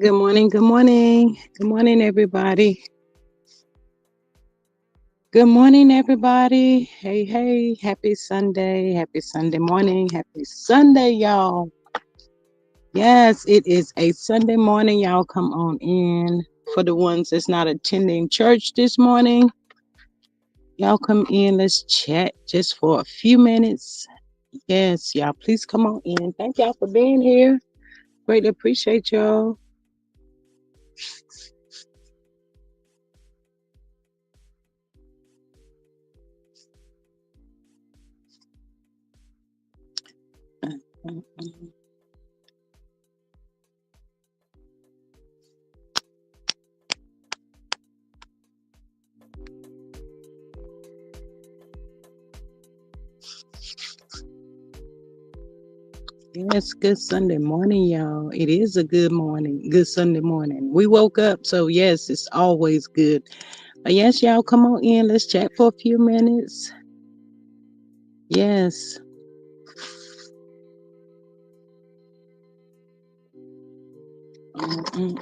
Good morning, good morning. Good morning, everybody. Good morning, everybody. Hey, hey, happy Sunday. Happy Sunday morning. Happy Sunday, y'all. Yes, it is a Sunday morning. Y'all come on in. For the ones that's not attending church this morning, y'all come in. Let's chat just for a few minutes. Yes, y'all, please come on in. Thank y'all for being here. Greatly appreciate y'all. Yes, good Sunday morning, y'all. It is a good morning, good Sunday morning. We woke up, so yes, it's always good. But yes, y'all, come on in. Let's chat for a few minutes. Yes. Mm-mm.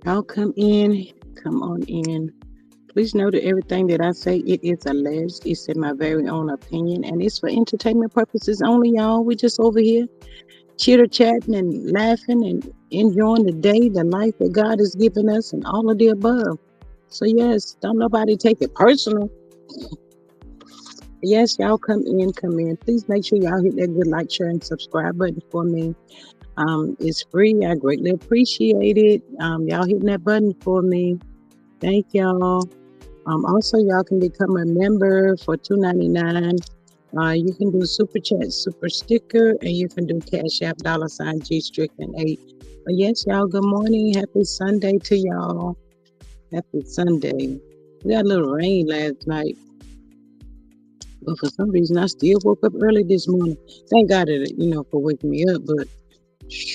Y'all come in. Come on in. Please know that everything that I say, it is alleged. It's in my very own opinion, and it's for entertainment purposes only, y'all. We just over here chitter chatting and laughing and enjoying the day, the life that God has given us, and all of the above. So yes, don't nobody take it personal. Yes, y'all come in, come in. Please make sure y'all hit that good like, share, and subscribe button for me. It's free. I greatly appreciate it. Y'all hitting that button for me. Thank y'all. Also, y'all can become a member for $2.99. You can do super chat, super sticker, and you can do Cash App $ G Strickland 8. But yes, y'all. Good morning. Happy Sunday to y'all. Happy Sunday. We got a little rain last night. But for some reason, I still woke up early this morning. Thank God that, for waking me up. But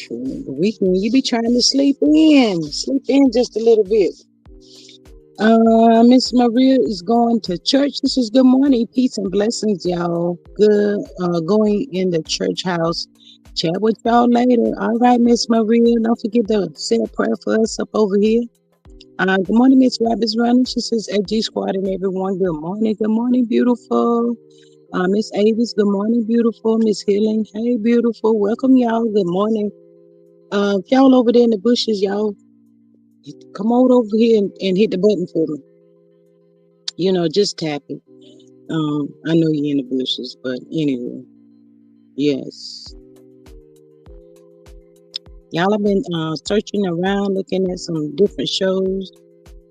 the weekend, you be trying to sleep in just a little bit. Miss Maria is going to church. This is good morning, peace and blessings, y'all. Good, going in the church house. Chat with y'all later. All right, Miss Maria, don't forget to say a prayer for us up over here. Good morning, Miss Rabbit's running. She says, "AG Squad and everyone, good morning, beautiful." Miss Avis, good morning, beautiful. Miss Healing, hey, beautiful. Welcome, y'all. Good morning. If y'all over there in the bushes, y'all, come on over here and hit the button for me. Just tap it. I know you're in the bushes, but anyway, yes. Y'all have been searching around, looking at some different shows,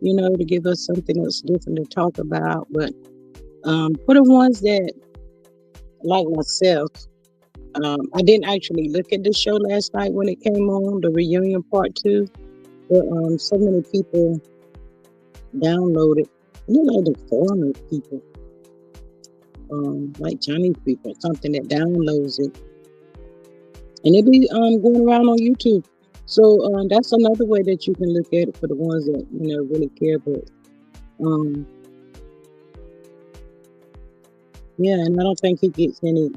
to give us something else different to talk about. But for the ones that, like myself, I didn't actually look at the show last night when it came on, the reunion part two. But so many people downloaded. The foreigner people, like Chinese people, something that downloads it, and it be going around on YouTube. So that's another way that you can look at it for the ones that really care. But um, yeah, and I don't think he gets any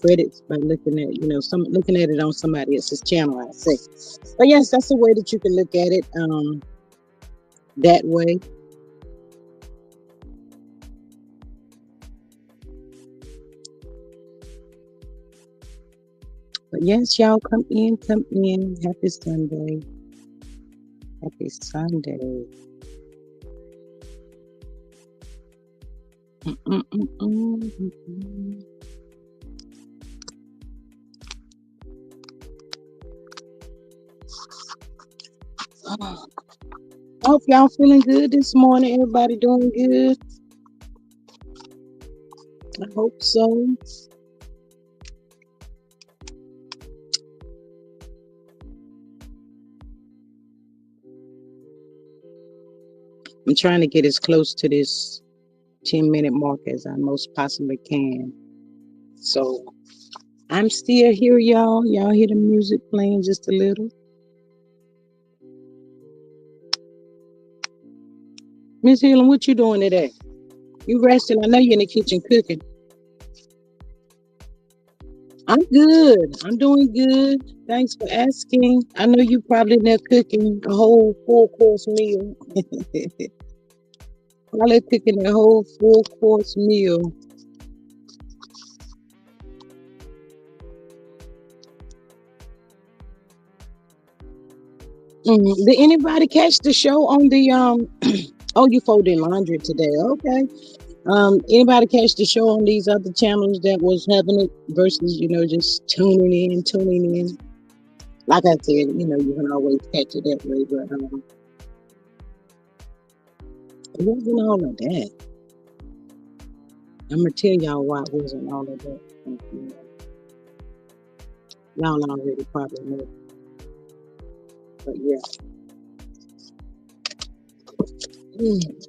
credits by looking at some looking at it on somebody else's channel. I say, but yes, that's a way that you can look at it that way. But yes, y'all come in, come in. Happy Sunday. Happy Sunday. Mm-mm-mm-mm-mm. Oh, I hope y'all feeling good this morning. Everybody doing good. I hope so. I'm trying to get as close to this 10-minute mark as I most possibly can. So I'm still here, y'all. Y'all hear the music playing just a little. Miss Helen, what you doing today? You resting? I know you're in the kitchen cooking. I'm good. I'm doing good. Thanks for asking. I know you probably in there cooking a whole full course meal. Probably cooking a whole full course meal. Did anybody catch the show on the? Oh, you folded laundry today. Okay. Anybody catch the show on these other channels that was having it versus, just tuning in? Like I said, you can always catch it that way, but it wasn't all of that. I'm gonna tell y'all why it wasn't all of that. Y'all already probably know, but yeah. Mm.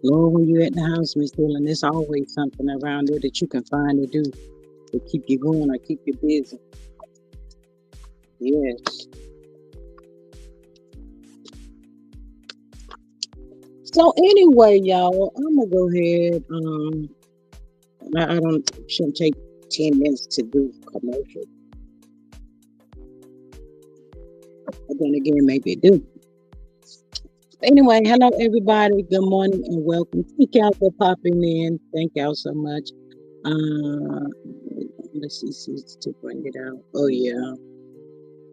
Lord, when you're at the house, Miss Dillon, there's always something around there that you can find to do to keep you going or keep you busy. Yes. So anyway, y'all, I'm gonna go ahead. I don't shouldn't take 10 minutes to do commercial, but then again, maybe it do. Anyway, hello everybody. Good morning and welcome. Thank y'all for popping in. Thank y'all so much. Uh, let's see to bring it out. Oh yeah.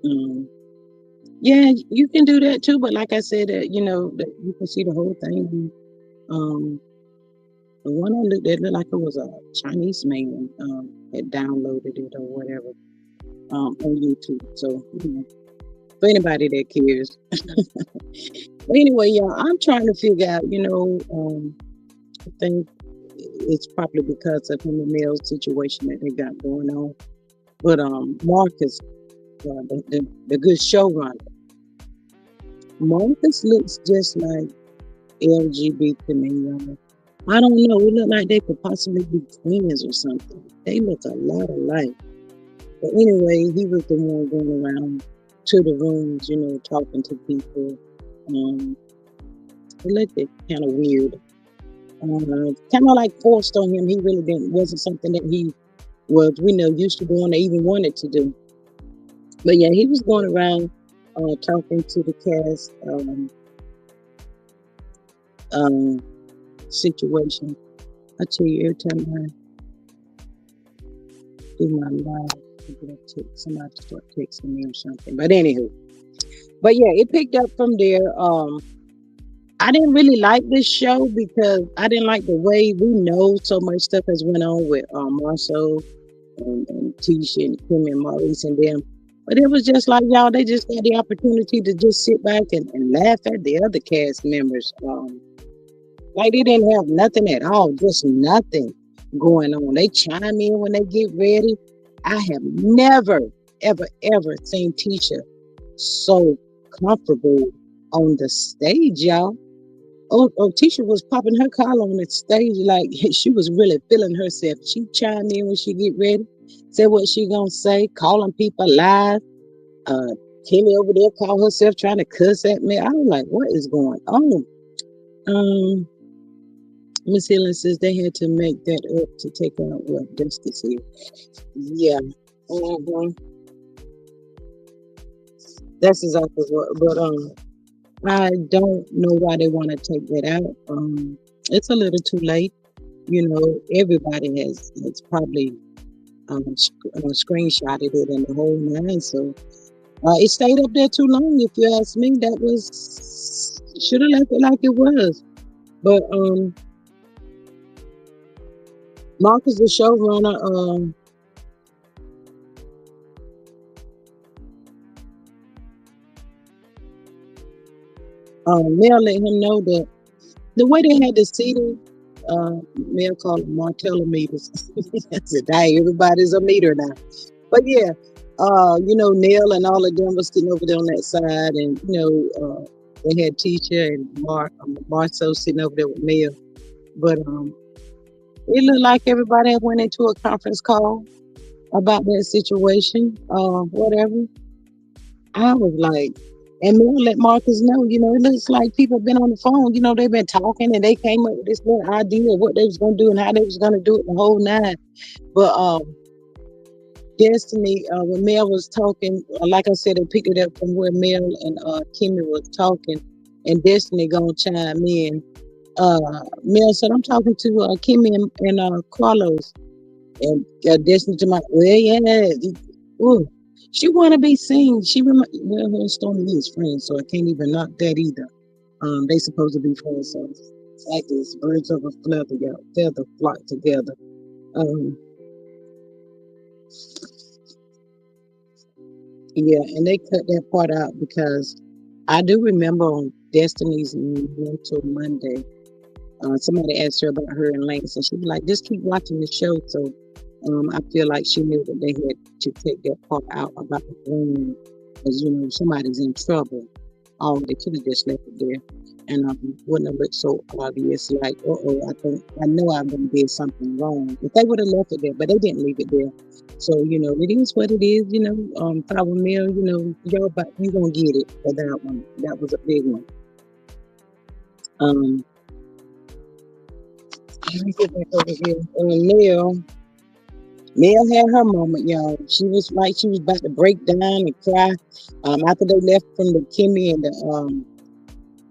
Um, yeah, you can do that too. But like I said, that you can see the whole thing. Um, the one I looked at looked like it was a Chinese man had downloaded it or whatever on YouTube. So for anybody that cares. But anyway, y'all, I'm trying to figure out. I think it's probably because of him and Mel's situation that they got going on. But Marcus, the good showrunner, Marcus looks just like LGBT to me, y'all. I don't know. It look like they could possibly be twins or something. They look a lot alike. But anyway, he was the one going around to the rooms, talking to people. It looked kind of weird. Kind of like forced on him. He really didn't. Wasn't something that he was, used to doing or even wanted to do. But yeah, he was going around talking to the cast um, situation. I tell you, every time I do my live, somebody start texting me or something. But anywho, but yeah, it picked up from there. I didn't really like this show because I didn't like the way we know so much stuff has went on with Marcel and Tisha and Kim and Maurice and them. But it was just like y'all, they just had the opportunity to just sit back and laugh at the other cast members. Like they didn't have nothing at all, just nothing going on. They chime in when they get ready. I have never, ever, ever seen Tisha so comfortable on the stage, y'all. Oh, Tisha was popping her collar on the stage like she was really feeling herself. She chimed in when she get ready, said what she gonna say, calling people live. Kimmy over there called herself trying to cuss at me. I was like, what is going on? Um, Miss Helen says they had to make that up to take out what Justice here. Yeah. hmm That's exactly what. But I don't know why they want to take that out. It's a little too late. Everybody has probably screenshotted it in the whole nine. So it stayed up there too long. If you ask me, that was should have left it like it was. But Marcus, the showrunner, Mel let him know that the way they had the seating, Mel called them Martella meters. I said, "Dang, everybody's a meter now." But yeah, Neil and all of them was sitting over there on that side, and they had Tisha and Marcel sitting over there with Mel. But It looked like everybody had went into a conference call about that situation, whatever. I was like, and Mel let Marcus know, it looks like people have been on the phone, they've been talking and they came up with this little idea of what they was gonna do and how they was gonna do it the whole nine. But Destiny, when Mel was talking, like I said, they picked it up from where Mel and Kimmy was talking, and Destiny gonna chime in. Mel said, "I'm talking to Kimmy and Carlos," and Destiny to my, well, yeah, ooh, she want to be seen. Well, her and Stormy is friends, so I can't even knock that either. They supposed to be friends, so it's like this birds of a feather flock together. Um, Yeah, and they cut that part out because I do remember on Destiny's Mental Monday, somebody asked her about her and Lance, and she was like, "Just keep watching the show." So I feel like she knew that they had to take that part out about the room, because somebody's in trouble. Oh, they could have just left it there, and wouldn't have looked so obvious. Like, I know I've done did something wrong. If they would have left it there, but they didn't leave it there. So it is what it is. Power Mill. But you gonna get it for that one. That was a big one. Um, let me get back over here. Mel had her moment, y'all. She was like she was about to break down and cry. After they left from the Kimmy and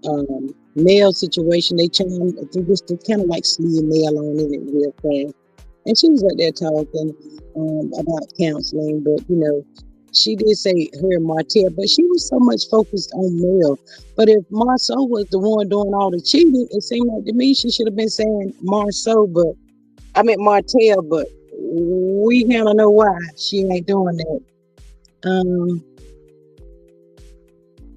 the Mel situation, they chimed through just to kind of like slid Mel on in it real fast. And she was up there talking about counseling, but she did say her and Martell, but she was so much focused on Mel. But if Marceau was the one doing all the cheating, it seemed like to me she should have been saying Marceau, but I meant Martell, but we kind of know why she ain't doing that.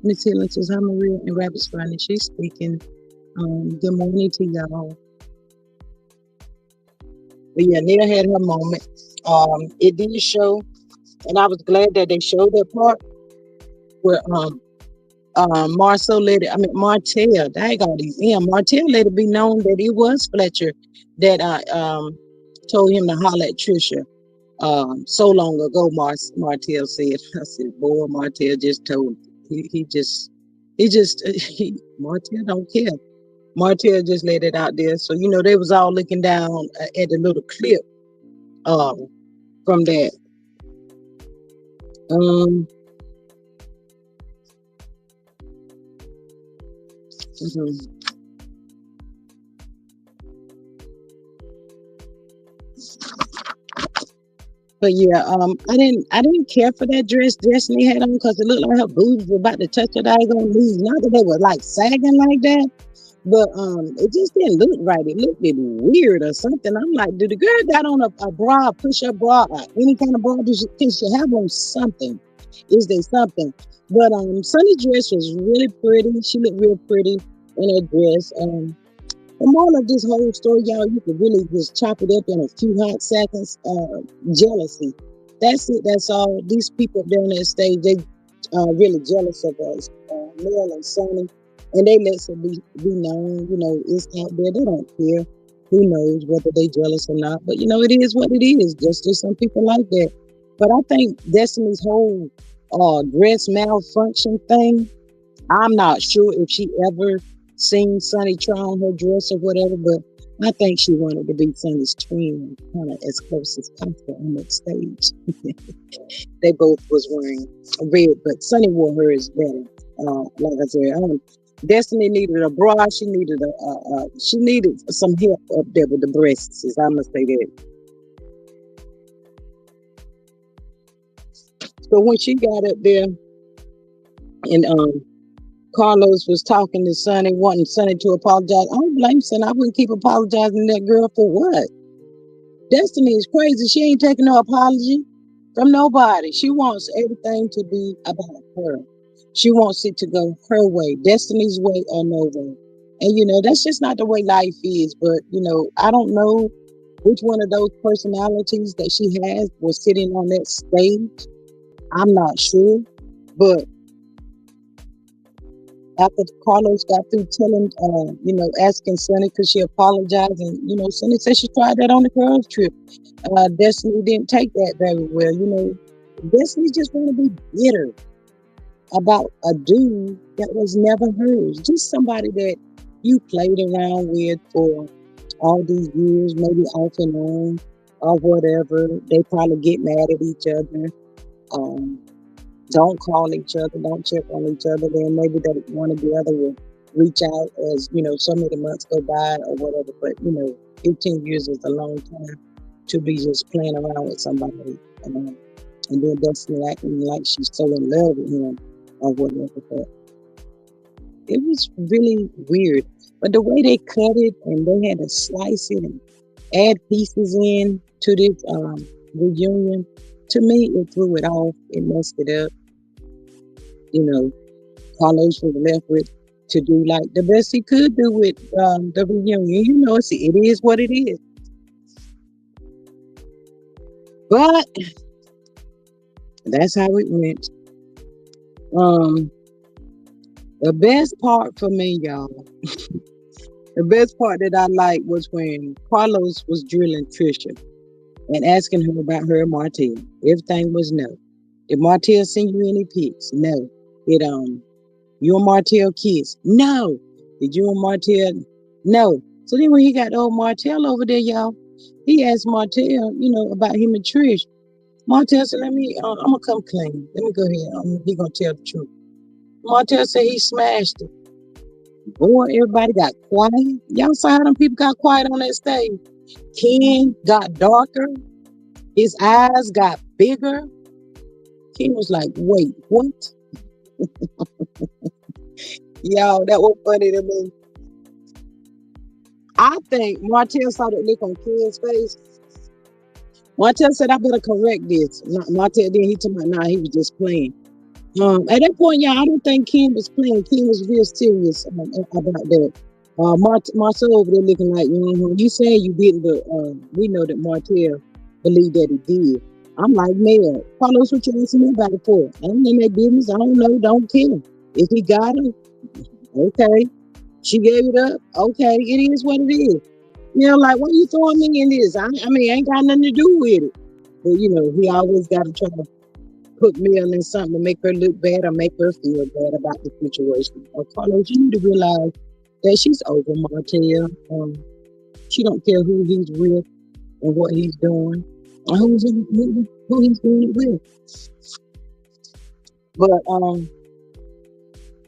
Miss Helen says, "Hi Maria and Rabbit's Friday." She's speaking. Good morning to y'all. But yeah, Nia had her moment. It did show, and I was glad that they showed that part where Marceau let it. I mean Martell. Dang all these. Yeah, Martell let it be known that it was Fletcher that told him to holler at Trisha. So long ago, Martell said. I said, "Boy, Martell just told. He Martell don't care. Martell just let it out there. So they was all looking down at the little clip um from that. Um, mhm. But yeah, I didn't care for that dress Destiny had on because it looked like her boobs were about to touch her daggone knees. Not that they were like sagging like that, but it just didn't look right. It looked weird or something. I'm like, did the girl got on a bra, push up bra, any kind of bra? Can she have on something? Is there something? But Sunny's dress was really pretty. She looked real pretty in her dress. The moral of this whole story, y'all, you could really just chop it up in a few hot seconds. Jealousy. That's it. That's all. These people up there on that stage, they really jealous of us, Mel and Sonny, and they let it be known. It's out there. They don't care. Who knows whether they jealous or not? But it is what it is. Just some people like that. But I think Destiny's whole dress malfunction thing, I'm not sure if she ever seen Sonny try on her dress or whatever, but I think she wanted to be Sonny's twin, kind of as close as possible on that stage. They both was wearing red, but Sonny wore hers better. Like I said, Destiny needed a bra. She needed some help up there with the breasts. I must say that. So when she got up there and Carlos was talking to Sonny, wanting Sonny to apologize. I don't blame Sonny. I wouldn't keep apologizing to that girl for what? Destiny is crazy. She ain't taking no apology from nobody. She wants everything to be about her. She wants it to go her way, Destiny's way or no way. And that's just not the way life is. But I don't know which one of those personalities that she has was sitting on that stage. I'm not sure. But After Carlos got through telling, asking Sonny could she apologize, and Sonny said she tried that on the girls' trip. Destiny didn't take that very well. Destiny just want to be bitter about a dude that was never hers, just somebody that you played around with for all these years, maybe off and on or whatever. They probably get mad at each other. Um, don't call each other, don't check on each other. Then maybe that one or the other will reach out as so many months go by or whatever. But 15 years is a long time to be just playing around with somebody, and then Destiny acting like she's so in love with him or whatever. But it was really weird. But the way they cut it and they had to slice it and add pieces in to this reunion, to me, it threw it off. It messed it up. Carlos was left with to do like the best he could do with the reunion. It is what it is. But that's how it went. The best part for me, y'all, the best part that I liked was when Carlos was drilling Trisha and asking her about her and Martell. Everything was no. Did Martell send you any pics? No. Did you and Martell kiss? No. Did you and Martell? No. So then when he got old Martell over there, y'all, he asked Martell, about him and Trish. Martell said, I'm gonna come clean. Let me go ahead. He gonna tell the truth. Martell said he smashed it. Boy, everybody got quiet. Y'all saw how them people got quiet on that stage. Ken got darker. His eyes got bigger. Ken was like, wait, what? Y'all, that was funny to me. I think Martell saw that look on Ken's face. Martell said, I better correct this. Martell, then he told me, nah, he was just playing. At that point, y'all, I don't think Ken was playing. Ken was real serious about that. Marcel over there looking like, you saying you didn't, but we know that Martell believed that he did. I'm like, Mel, Carlos, what you asking me about it for? I ain't in that business. I don't know. Don't care. If he got her, okay. She gave it up. Okay, it is what it is. Like, why you throwing me in this? I mean, ain't got nothing to do with it. But, he always got to try to put Mel in something to make her look bad or make her feel bad about the situation. Carlos, you need to realize that she's over Martell. She don't care who he's with and what he's doing or who he's doing it with. But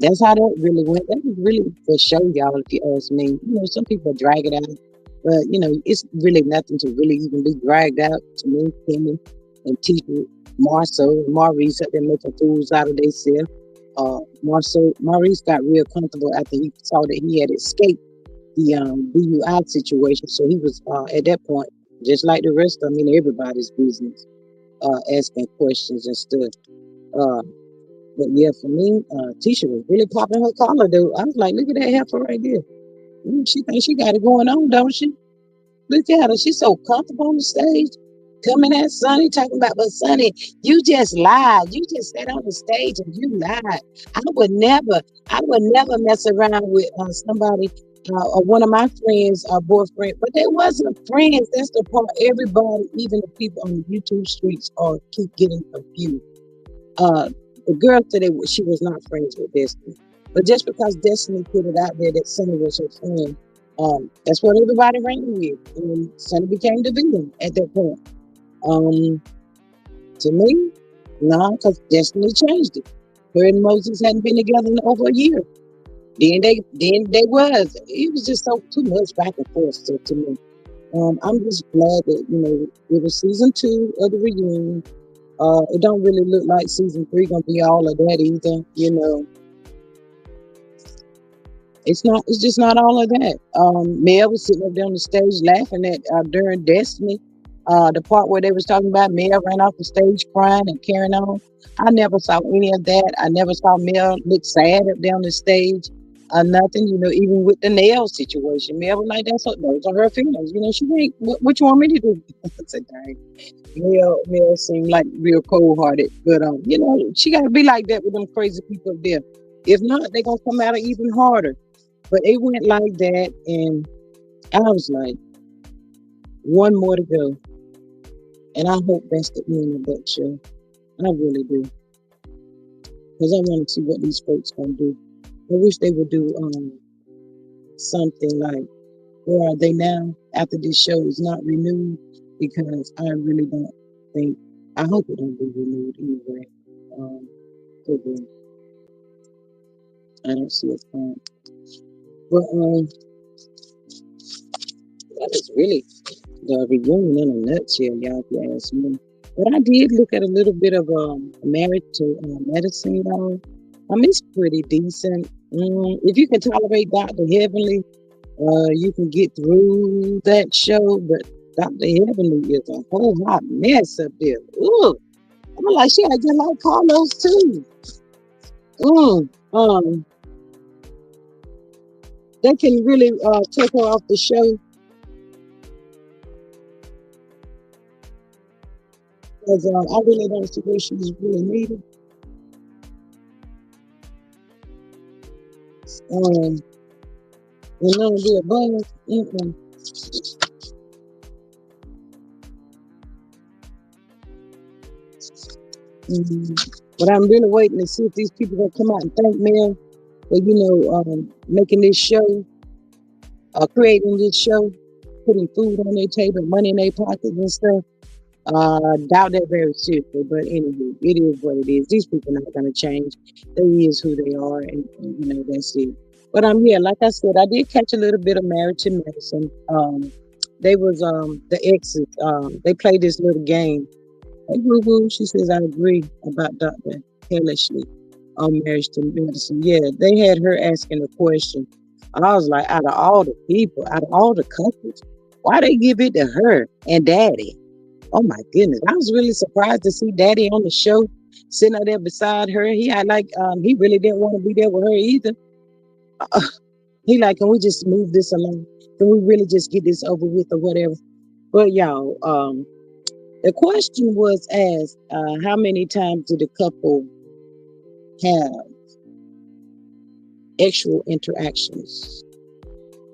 that's how that really went. That was really for show, y'all, if you ask me. Some people drag it out. But, it's really nothing to really even be dragged out to me, Kimmy, and teacher Marceau and Maurice up there making fools out of themselves. Maurice got real comfortable after he saw that he had escaped the DUI situation. So he was at that point, just like the rest of everybody's business, asking questions and stuff. But yeah, for me, Tisha was really popping her collar, though. I was like, look at that heifer right there. She thinks she got it going on, don't she? Look at her. She's so comfortable on the stage. Coming at Sonny talking about, but Sonny, you just lied. You just sat on the stage and you lied. I would never mess around with somebody or one of my friends' boyfriend. But they wasn't friends. That's the part. Everybody, even the people on the YouTube streets, keep getting confused. The girl said she was not friends with Destiny. But just because Destiny put it out there that Sonny was her friend, that's what everybody ran with. And Sonny became the villain at that point. To me, no, because Destiny changed it. Her and Moses hadn't been together in over a year. Then they was. It was just so too much back and forth to me. I'm just glad that it was season 2 of the reunion. It don't really look like season 3 gonna be all of that either. It's just not all of that. Mel was sitting up there on the stage laughing at during Destiny. The part where they was talking about Mel ran off the stage crying and carrying on. I never saw any of that. I never saw Mel look sad up there on the stage or nothing, even with the nail situation. Mel was like, those are her feelings. She ain't, what you want me to do? I said, dang. Mel seemed like real cold hearted. But, she got to be like that with them crazy people up there. If not, they're gonna come out even harder. But it went like that, and I was like, one more to go. And I hope that's the end of that show. I really do. Because I want to see what these folks gonna do. I wish they would do something like, where are they now after this show is not renewed? Because I really don't think, I hope it don't be renewed anyway. Um, 'Cause, I don't see a point. But that is really the reunion in a nutshell, y'all, if you ask me. But I did look at a little bit of Married to Medicine, y'all. It's pretty decent. If you can tolerate Dr. Heavenly, you can get through that show. But Dr. Heavenly is a whole hot mess up there. Ooh, I'm like, shit, I just like Carlos too. Mm, um, they can really take her off the show because I really don't see where she's really needed. Um, and none of the above. Mm-mm. But I'm really waiting to see if these people gonna come out and thank me for making this show, creating this show, putting food on their table, money in their pockets and stuff. Doubt that very seriously, but anyway, it is what it is. These people are not gonna change. They is who they are, and that's it. But yeah, like I said, I did catch a little bit of Marriage to Medicine. They was the exes. They played this little game. Hey, Boo Boo, she says, I agree about Dr. Hellishly on Marriage to Medicine. Yeah, they had her asking a question. I was like, out of all the people, out of all the couples, why they give it to her and Daddy? Oh my goodness. I was really surprised to see Daddy on the show sitting out there beside her. He had like he really didn't want to be there with her either. Uh, he like, can we just move this along? Can we really just get this over with or whatever? But y'all, the question was asked, how many times did the couple have actual interactions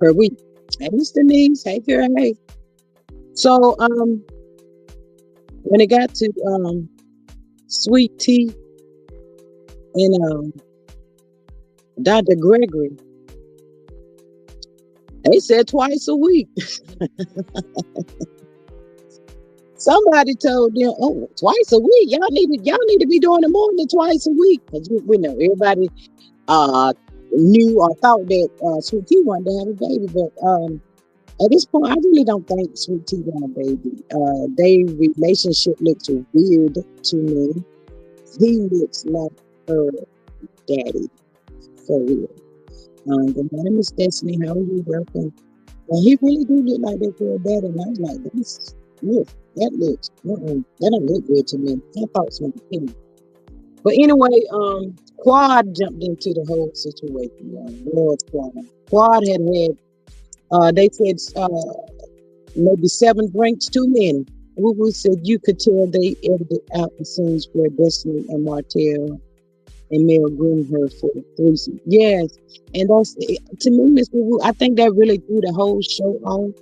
per week? Hey, Mr. Needs, hey girl, hey. So when it got to Sweet Tea and Dr. Gregory, they said twice a week. Somebody told them, oh, twice a week. Y'all need to be doing it more than twice a week. Because we know everybody knew or thought that Sweet Tea wanted to have a baby, but at this point, I really don't think Sweet Tea want a baby. Their relationship looks weird to me. He looks like her daddy, for real. Good morning, Miss Destiny. How are you? Welcome. Well, he really do look like that girl daddy, and I was like, that don't look good to me. I thought so. But anyway, Quad jumped into the whole situation. Lord Quad. Quad they said maybe 7 drinks too many. Woo said you could tell they edited out the scenes where Destiny and Martell and Mel groomed her for the threesome. Yes, and that's to me, Miss Woo. I think that really threw the whole show off,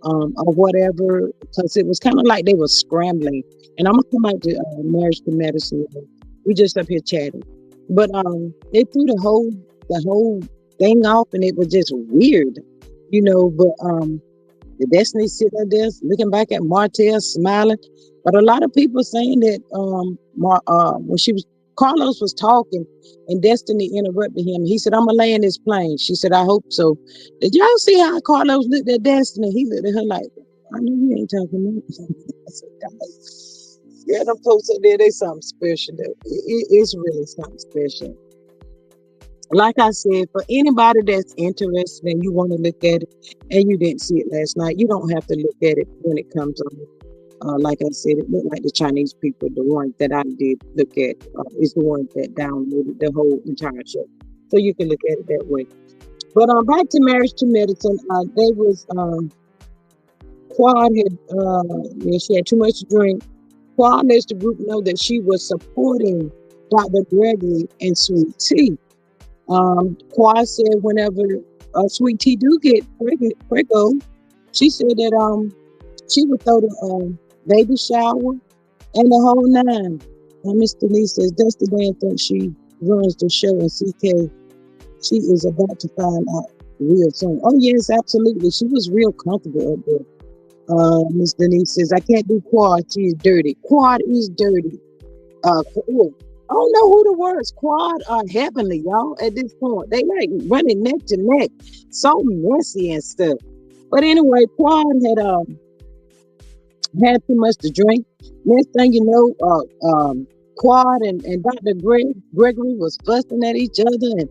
or whatever, because it was kind of like they were scrambling. And I'm gonna come out to Marriage to Medicine. We just up here chatting, but they threw the whole thing off, and it was just weird, But the Destiny sitting there looking back at Martell, smiling. But a lot of people saying that when Carlos was talking and Destiny interrupted him, he said, I'm going to land this plane. She said, I hope so. Did y'all see how Carlos looked at Destiny? He looked at her like, I know you ain't talking to me. I said, guys, yeah, them folks up there, they something special. It's really something special. Like I said, for anybody that's interested and you want to look at it and you didn't see it last night, you don't have to look at it when it comes on. Like I said, it looked like the Chinese people, the ones that I did look at, is the ones that downloaded the whole entire show. So you can look at it that way. But back to Marriage to Medicine, they was Quad she had too much to drink. Quad lets the group know that she was supporting Dr. Gregory and Sweet Tea. Quad said whenever Sweet Tea do get pregnant, she said that she would throw the baby shower and the whole nine. And Miss Denise says that's the damn thing she runs the show in CK. She is about to find out real soon. Oh yes, absolutely. She was real comfortable up there. Miss Denise says I can't do quad. She is dirty. Quad is dirty. Cool. I don't know who the words quad are heavenly, y'all. At this point, they like running neck to neck, so messy and stuff. But anyway, Quad had too much to drink. Next thing you know, Quad and Dr. Gregory was fussing at each other,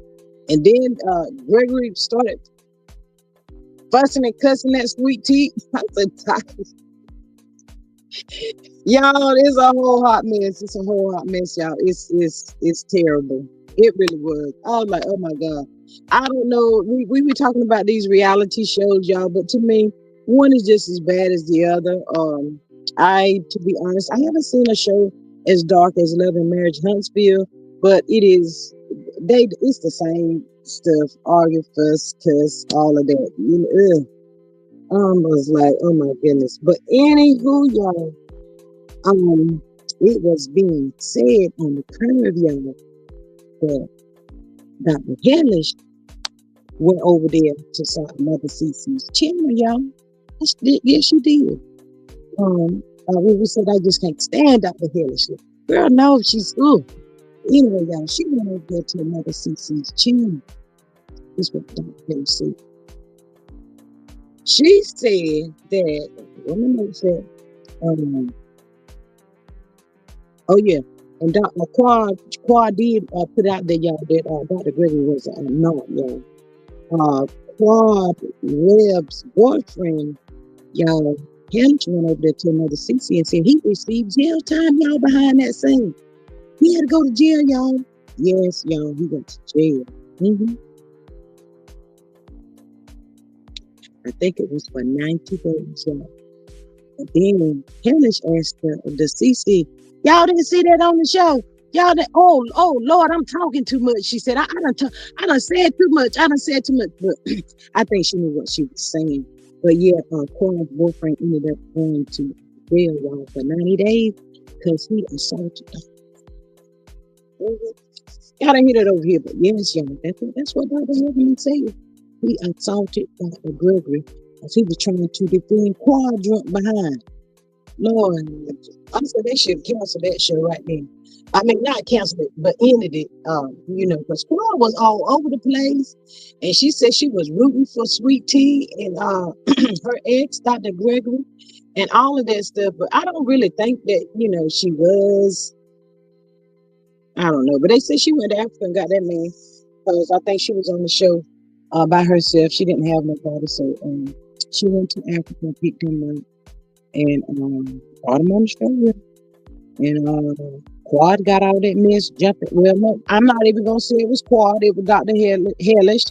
and then Gregory started fussing and cussing at Sweet Tea. I said, y'all, it's a whole hot mess. It's a whole hot mess, y'all. It's terrible. It really was. I was like, oh my God. I don't know. We were talking about these reality shows, y'all, but to me, one is just as bad as the other. To be honest, I haven't seen a show as dark as Love and Marriage Huntsville, but it's the same stuff, argue, fuss, cuss, all of that. I was like, oh my goodness. But anywho, y'all, it was being said on the curve, y'all, that Dr. Hellish went over there to Mother Cece's channel, y'all. Yes, she did. We said I just can't stand Dr. Hellish. Girl, no, she's Anyway, y'all, she went over there to Mother Cece's channel. This is what Dr. Hellish said. She said that, let me make sure. Oh yeah, and Dr. Quad did put out there, y'all, that Dr. Gregory was not, y'all. Quad Webb's boyfriend, y'all, Hellish went over there to Mother Cece and said he received jail time, y'all, behind that scene. He had to go to jail, y'all. Yes, y'all, he went to jail. I think it was for 90 days, y'all. And then Hellish asked the CC, y'all didn't see that on the show. Y'all didn't, oh Lord, I'm talking too much. She said, I done said too much. But I think she knew what she was saying. But yeah, Quad's boyfriend ended up going to jail, y'all, for 90 days because he assaulted her. Y'all didn't hear that over here, but yes, y'all, that's what Dr. Gregory said. He assaulted Dr. Gregory as he was trying to defend Quad drunk behind. Lord, I said they should cancel that show right then. I mean, not cancel it, but ended it. Because Quad was all over the place, and she said she was rooting for Sweet Tea and her ex, Dr. Gregory, and all of that stuff. But I don't really think that she was. I don't know, but they said she went to Africa and got that man because I think she was on the show by herself. She didn't have nobody, so she went to Africa and picked him up and brought him on the show. And Quad got out of that mess, jumping. Well, no, I'm not even gonna say it was Quad. It was Dr. Hellish.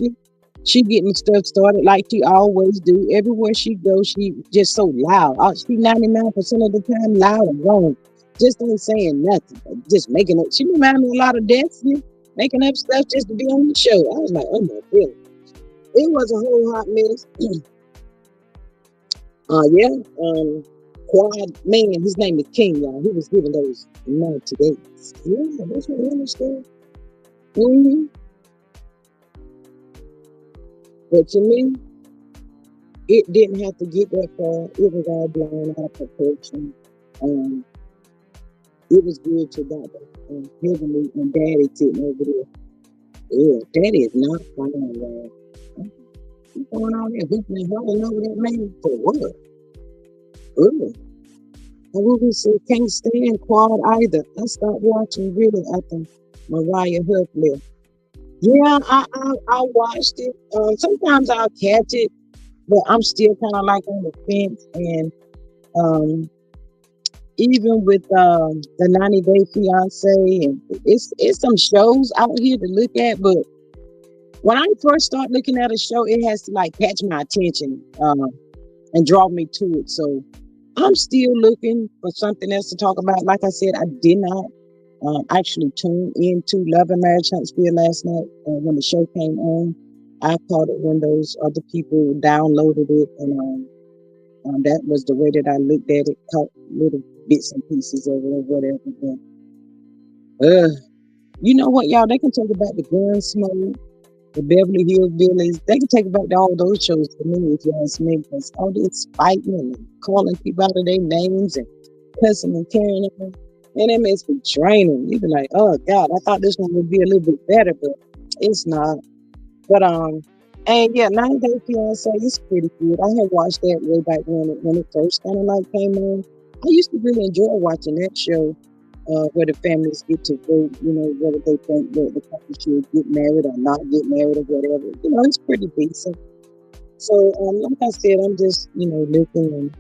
She getting stuff started like she always do. Everywhere she goes, she just so loud. She 99% of the time loud and wrong. Just ain't saying nothing. Just making up. She reminded me a lot of Destiny, making up stuff just to be on the show. I was like, oh my goodness. It was a whole hot mess. Quad man, his name is King, y'all. He was given those 90 days. Yeah, that's what I understand. But to me, it didn't have to get that far. It was all blown out of proportion. It was good to Dr. Heavenly and Daddy sitting over there. Yeah, Daddy is not fine, y'all. What's going on there? Hooping and hollering over that man for what? Ugh. I really say can't stand Quad either. I stopped watching really after Mariah Huff left. Yeah, I watched it. Sometimes I'll catch it, but I'm still kind of like on the fence. And even with the 90 Day Fiance, and it's some shows out here to look at. But when I first start looking at a show, it has to like catch my attention and draw me to it. So I'm still looking for something else to talk about. Like I said, I did not Actually tuned into Love and Marriage Huntsville last night when the show came on. I caught it when those other people downloaded it, and that was the way that I looked at it, caught little bits and pieces of it or whatever. But, you know what, y'all? They can talk about the Gunsmoke, the Beverly Hills Billies. They can take back all those shows for me, if you ask me, because all this fighting and calling people out of their names and cussing and carrying on. And it makes me draining. You be like, oh God, I thought this one would be a little bit better, but it's not. But and yeah, 90 Day Fiance is pretty good. I had watched that way back when it first kind of like came on. I used to really enjoy watching that show, where the families get to vote, whether they think that the couple should get married or not get married or whatever. It's pretty decent. So, like I said, I'm just, looking, and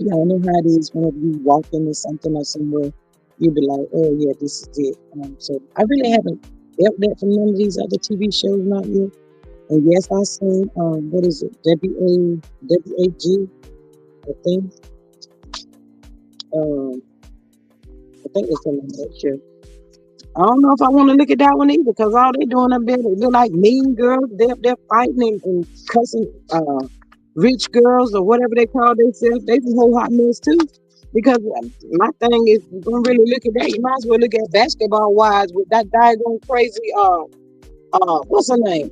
I know how it is whenever you walk into something or somewhere, you'll be like, oh yeah, this is it. So I really haven't felt that from none of these other TV shows, not yet. And yes, I seen, what is it, WAG, I think. Um, I think it's something like that show. I don't know if I want to look at that one either, because all they doing up there, they're like mean girls. They're fighting and cussing rich girls or whatever they call themselves. They some whole hot mess too. Because my thing is, if you're gonna really look at that, you might as well look at Basketball Wives with that daggone crazy what's her name?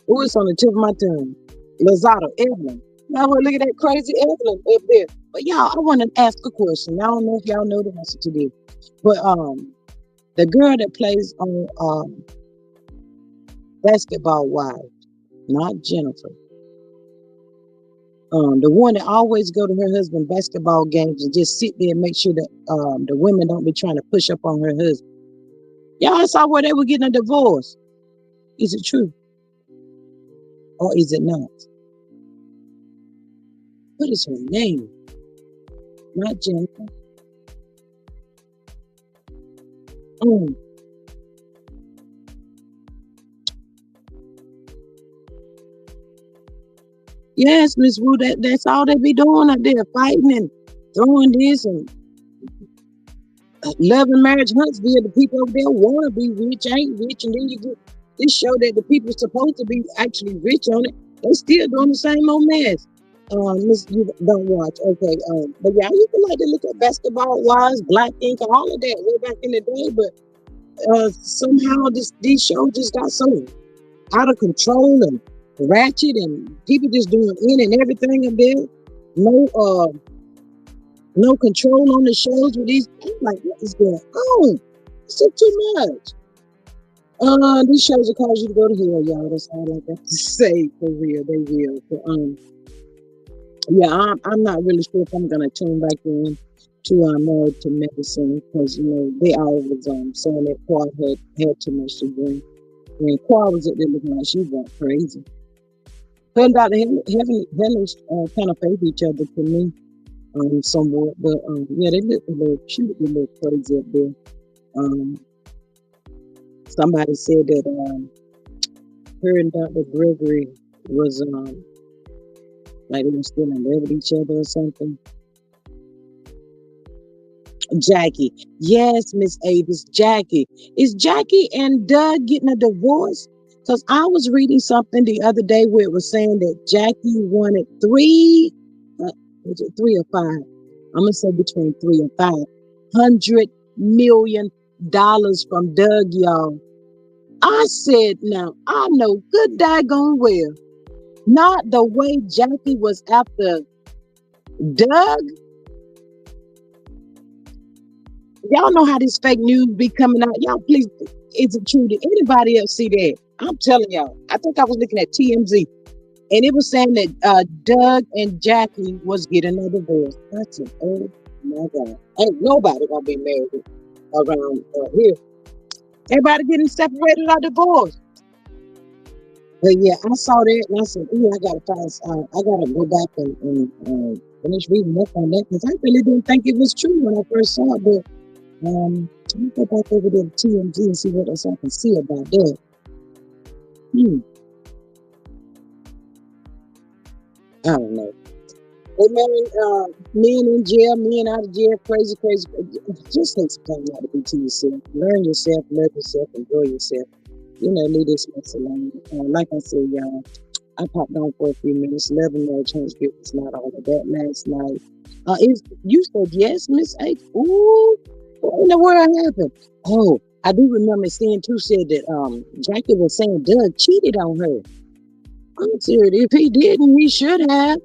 Who is on the tip of my tongue? Lozado, Evelyn. Now well, look at that crazy Evelyn up there. But y'all, I want to ask a question. I don't know if y'all know the answer to this. But the girl that plays on Basketball Wives, not Jennifer. The one that always go to her husband basketball games and just sit there and make sure that the women don't be trying to push up on her husband. Y'all saw where they were getting a divorce. Is it true or is it not? What is her name? Not Jennifer. Mm. Yes, Miss Wu, that's all they be doing up there, fighting and throwing this and Love and Marriage Huntsville. The people over there want to be rich, ain't rich, and then you get this show that the people supposed to be actually rich on it. They still doing the same old mess. Miss, you don't watch, okay? But yeah, I used to like to look at Basketball Wives, Black Ink, and all of that way back in the day. But somehow these shows just got so out of control and ratchet, and people just doing in and everything up there. No, no control on the shows with these. I'm like, what is going on? It's just too much. These shows will cause you to go to hell, y'all. That's all I got to say. For real, they will. But, yeah, I'm not really sure if I'm gonna tune back in to Married to Medicine, because they always saying that Quad had too much to drink. And Quad was up there looking like she went crazy. Her and Dr. Helen kind of favor each other to me, somewhat. But yeah, they look a little, she looked a little crazy up there. Um, Somebody said that her and Dr. Gregory was like they were still in love with each other or something. Jackie. Yes, Miss Avis, Jackie. Is Jackie and Doug getting a divorce? Because I was reading something the other day where it was saying that Jackie wanted uh, was it 3 or 5? I'm gonna say between 3 and 5 $100 million from Doug, y'all. I said, now I know good daggone well, not the way Jackie was after Doug. Y'all know how this fake news be coming out. Y'all, please, is it true? Did anybody else see that? I'm telling y'all. I think I was looking at TMZ, and it was saying that Doug and Jackie was getting a divorce. I said, oh my God, ain't nobody gonna be married around here. Everybody getting separated or divorced. But yeah, I saw that and I said, "Ooh, I gotta find. I gotta go back and finish reading up on that, because I really didn't think it was true when I first saw it." But let me go back over there to TMG and see what else I can see about that. Hmm, I don't know. Hey man, men in jail, men out of jail, crazy, crazy. Just take some time out to be to yourself. Learn yourself, love yourself, enjoy yourself. Leave this mess alone. Like I said, y'all, I popped on for a few minutes. Love and marriage Huntsville was not all of that last night. If you said yes, Miss H. Ooh, what in the world happened? Oh, I do remember seeing too said that Jackie was saying Doug cheated on her. I'm serious. If he didn't, he should have.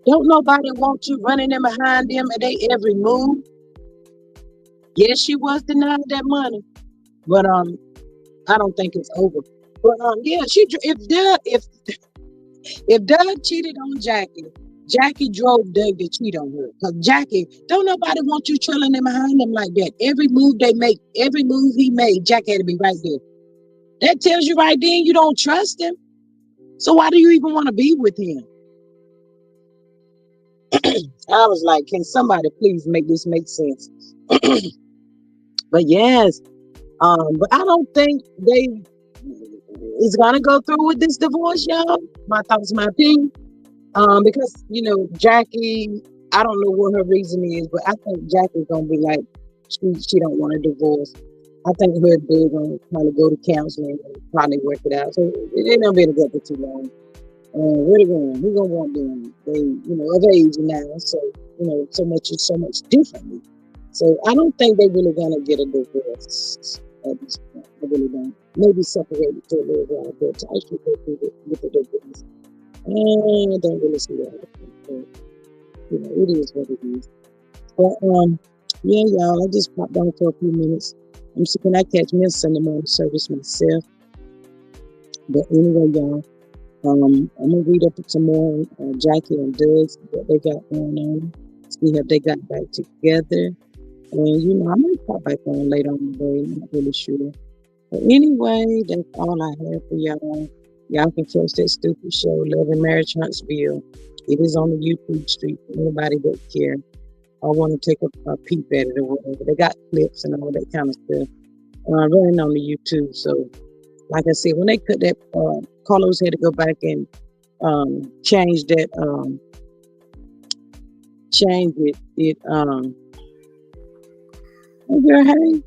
Don't nobody want you running in behind them at they every move. Yes, she was denied that money, but I don't think it's over. But yeah, if Doug cheated on Jackie, Jackie drove Doug to cheat on her. Cause Jackie, don't nobody want you trailing in behind them like that. Every move they make, every move he made, Jack had to be right there. That tells you right then you don't trust him. So why do you even want to be with him? I was like, can somebody please make this make sense? But yes, but I don't think they is gonna go through with this divorce, y'all. My thoughts, my opinion. Because Jackie, I don't know what her reason is, but I think Jackie's gonna be like, she don't want a divorce. I think her and Big gonna probably go to counseling and probably work it out. So it ain't gonna be together too long. Where they going? Who gonna want them? They, of age now, so so much is so much differently. So I don't think they really gonna get a divorce at this point. I really don't. Maybe separated for a little while, but I should go through with the divorce. I don't really see that. But, it is what it is. But yeah, y'all, I just popped on for a few minutes. I'm see can I catch me a Sunday morning service myself. But anyway, y'all. I'm gonna read up some more Jackie and Doug's what they got going on. See if they got back together. And I might pop back on later on today. I'm not really sure. But anyway, that's all I have for y'all. Y'all can catch that stupid show, Love and Marriage Huntsville. It is on the YouTube street for anybody that care. I want to take a peep at it or whatever. They got clips and all that kind of stuff running on the YouTube. So, like I said, when they cut that, Carlos had to go back and change that, change it. Hey,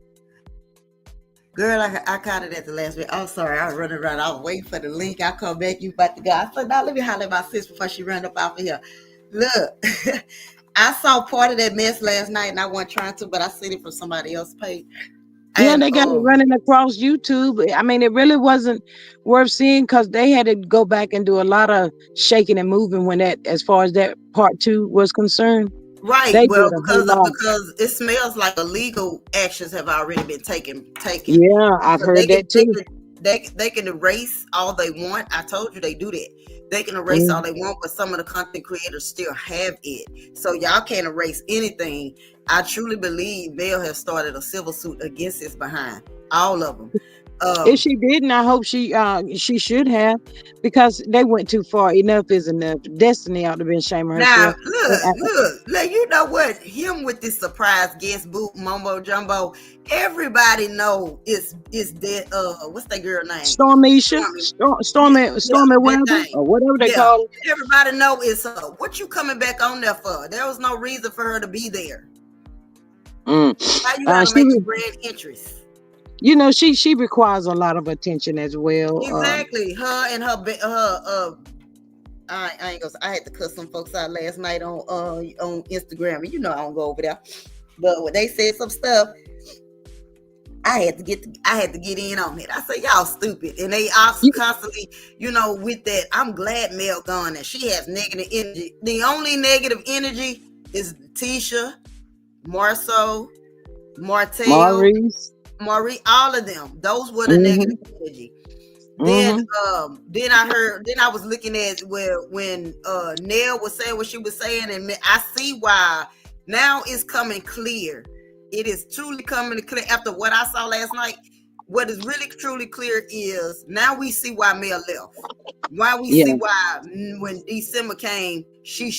Girl, I caught it at the last week. I'm sorry, I was running around. I was waiting for the link. I come back, you about to go. I said, now let me holler at my sis before she run up off of here. Look, I saw part of that mess last night and I wasn't trying to, but I seen it from somebody else's page. yeah, And they got it running across YouTube. I mean, it really wasn't worth seeing because they had to go back and do a lot of shaking and moving when as far as that part 2 was concerned. right, They well, did a whole lot. because it smells like illegal actions have already been taken. Yeah, I've Because they heard can that they too. can they can erase all they want. I told you they do that. They can erase all Mm. they want, but some of the content creators still have it. So y'all can't erase anything. I truly believe Mel has started a civil suit against his behind. All of them. If Um, she didn't, I hope she should have, because they went too far. Enough is enough. Destiny ought to be ashamed of Now herself. And look, you know what? Him with this surprise guest boot mumbo jumbo. Everybody know it's that what's that girl name? Stormisha, Stormy. Yeah, Stormy that Weather, thing. or whatever they Yeah. call it. Everybody know it's her. What you coming back on there for? There was no reason for her to be there. Mm. Why you gotta She, make a grand entrance? she requires a lot of attention as well. Exactly. Her and I ain't gonna. I had to cut some folks out last night on Instagram, and I don't go over there. But when they said some stuff, I had to get in on it. I said, y'all stupid. And they also You, constantly, with that, I'm glad Mel gone and she has negative energy. The only negative energy is Tisha, Marceau, Martell, Maurice. Marie, all of them. Those were the Mm-hmm. negative energy. Then Mm-hmm. then I was looking at when Nell was saying what she was saying, and I see why now it's coming clear. It is truly coming clear after what I saw last night. What is really truly clear is now we see why Mel left. Why we see Yeah. why when December came, she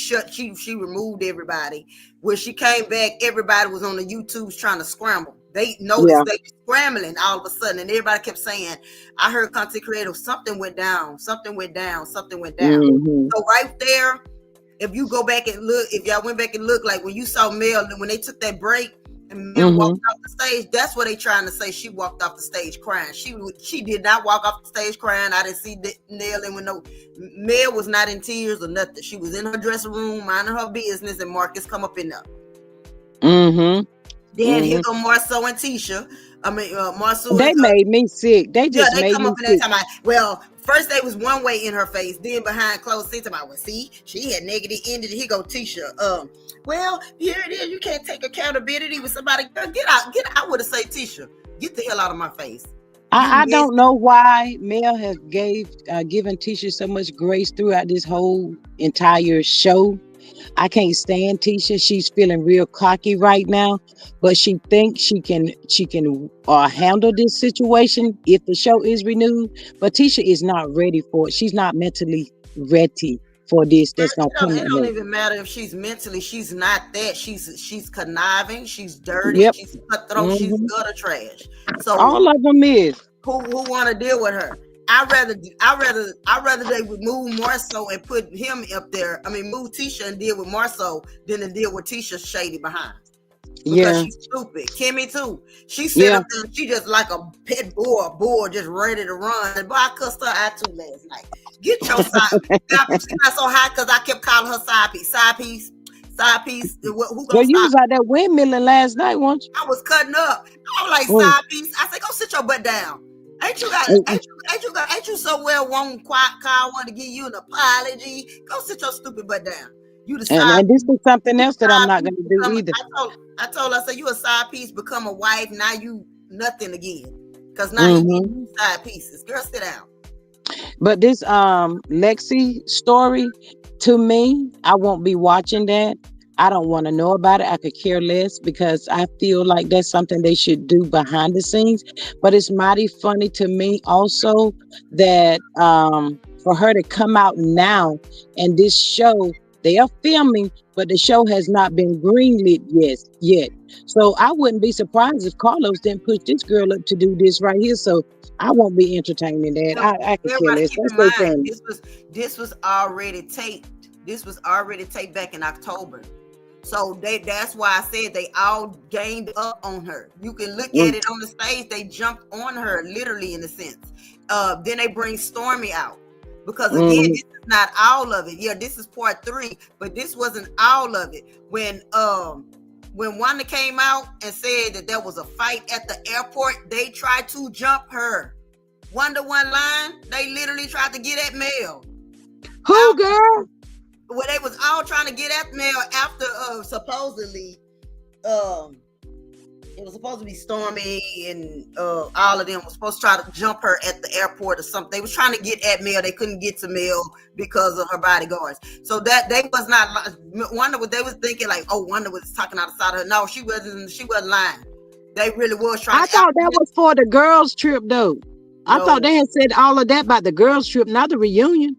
removed everybody. When she came back, everybody was on the YouTubes trying to scramble. They Yeah. noticed they were scrambling all of a sudden, and everybody kept saying, I heard content creative, something went down, something went down, something went down. Mm-hmm. So right there, if you go back and look, if y'all went back and look, like when you saw Mel, when they took that break and Mel walked off the stage, that's what they trying to say. She walked off the stage crying. She did not walk off the stage crying. I didn't see Nell in with no. Mel was not in tears or nothing. She was in her dressing room minding her business, and Marcus come up in there. Then here go Marceau and Tisha. I mean, Marceau. They made me sick. They just they made come me up in there sick. talking about, well, first they was one way in her face, then behind closed seats about, well, see, she had negative ended. Here go Tisha. Well, here it is. You can't take accountability with somebody. Girl, get out. I would have said, Tisha, get the hell out of my face. I don't know why Mel has given Tisha so much grace throughout this whole entire show. I can't stand Tisha. She's feeling real cocky right now, but she thinks she can handle this situation if the show is renewed. But Tisha is not ready for it. She's not mentally ready for this. That's gonna come. It don't even matter if she's mentally. She's not that. She's conniving. She's dirty. Yep. She's cutthroat. She's gutter trash. So all of them is. Who want to deal with her? I'd rather they would move Marceau and put him up there. I mean, move Tisha and deal with Marceau than to deal with Tisha shady behind. Because she's stupid. Kimmy too. She sit up there, she just like a pit bull just ready to run. But I cussed her out too last night. Get your side. She's not so high because I kept calling her side piece. Side piece. Who gonna stop? You was out there windmilling last night, weren't you? I was cutting up. I was like, side piece. I said, go sit your butt down. Ain't you so well wanting Kyle want to give you an apology? Go sit your stupid butt down. You the side and this is something else that I'm not gonna do either. I told her, I said, you a side piece, become a wife, now you nothing again. Because now you side pieces. Girl, sit down. But this Lexi story, to me, I won't be watching that. I don't want to know about it. I could care less because I feel like that's something they should do behind the scenes. But it's mighty funny to me also that for her to come out now and this show, they are filming, but the show has not been greenlit yet. So I wouldn't be surprised if Carlos didn't push this girl up to do this right here. So I won't be entertaining that. No, I can care less. Keep in mind, this was already taped. This was already taped back in October. So that's why I said they all gained up on her. You can look at it on the stage. They jumped on her, literally, in a sense. Then they bring Stormy out. Because again, this is not all of it. Yeah, this is part 3, but this wasn't all of it. When Wanda came out and said that there was a fight at the airport, they tried to jump her. Wanda one line, they literally tried to get at Mel. Who, girl? Well, they was all trying to get at Mel after supposedly it was supposed to be Stormy and all of them was supposed to try to jump her at the airport or something. They was trying to get at Mel. They couldn't get to Mel because of her bodyguards. So that they was not Wanda. They was thinking like, oh, Wanda was talking outside of her. No, she wasn't lying. They really was trying. I thought that was for the girls' trip though. I thought they had said all of that about the girls' trip, not the reunion.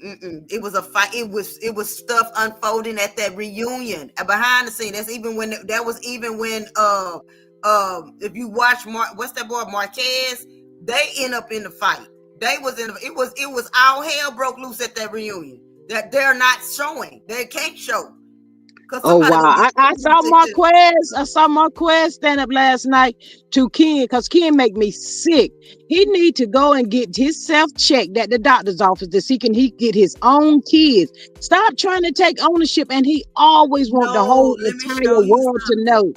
It was a fight. It was stuff unfolding at that reunion behind the scene. That's even when if you watch what's that boy Marquez, they end up in the fight. They was in it was all hell broke loose at that reunion that they're not showing. They can't show. Oh wow! I saw Marquez stand up last night to Ken because Ken make me sick. He need to go and get himself checked at the doctor's office to see can he get his own kids. Stop trying to take ownership, and he always want the whole entire world to know.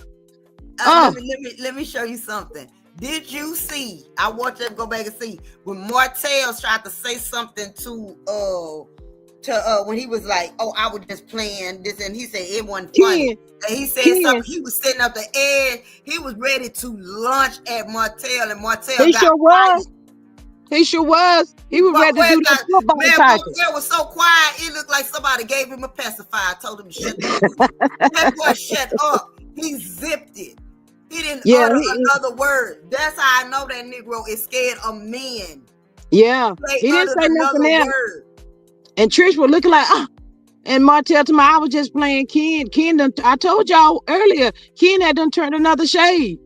Let me show you something. Did you see? I want you to go back and see when Martell tried to say something to when he was like, oh, I was just playing this, and he said it wasn't funny. And he said something. He was sitting up the edge. He was ready to lunge at Martell, and Martell He sure was. He was ready to do that football tackle. It was so quiet. It looked like somebody gave him a pacifier. Told him to shut up. That boy shut up. He zipped it. He didn't utter another word. That's how I know that Negro is scared of men. Yeah, he didn't say nothing else. And Trish was looking like, and Martell told me, I was just playing Ken. I told y'all earlier, Ken had done turned another shade.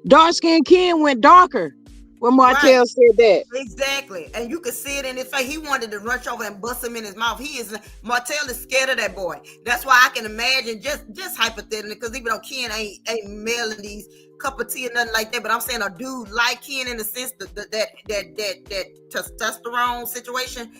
Dark skinned Ken went darker. When Right. Martell said that. Exactly. And you could see it in his face. He wanted to rush over and bust him in his mouth. He is Martell is scared of that boy. That's why I can imagine just hypothetically, because even though Ken ain't mailing these cup of tea or nothing like that, but I'm saying a dude like Ken in the sense that testosterone situation.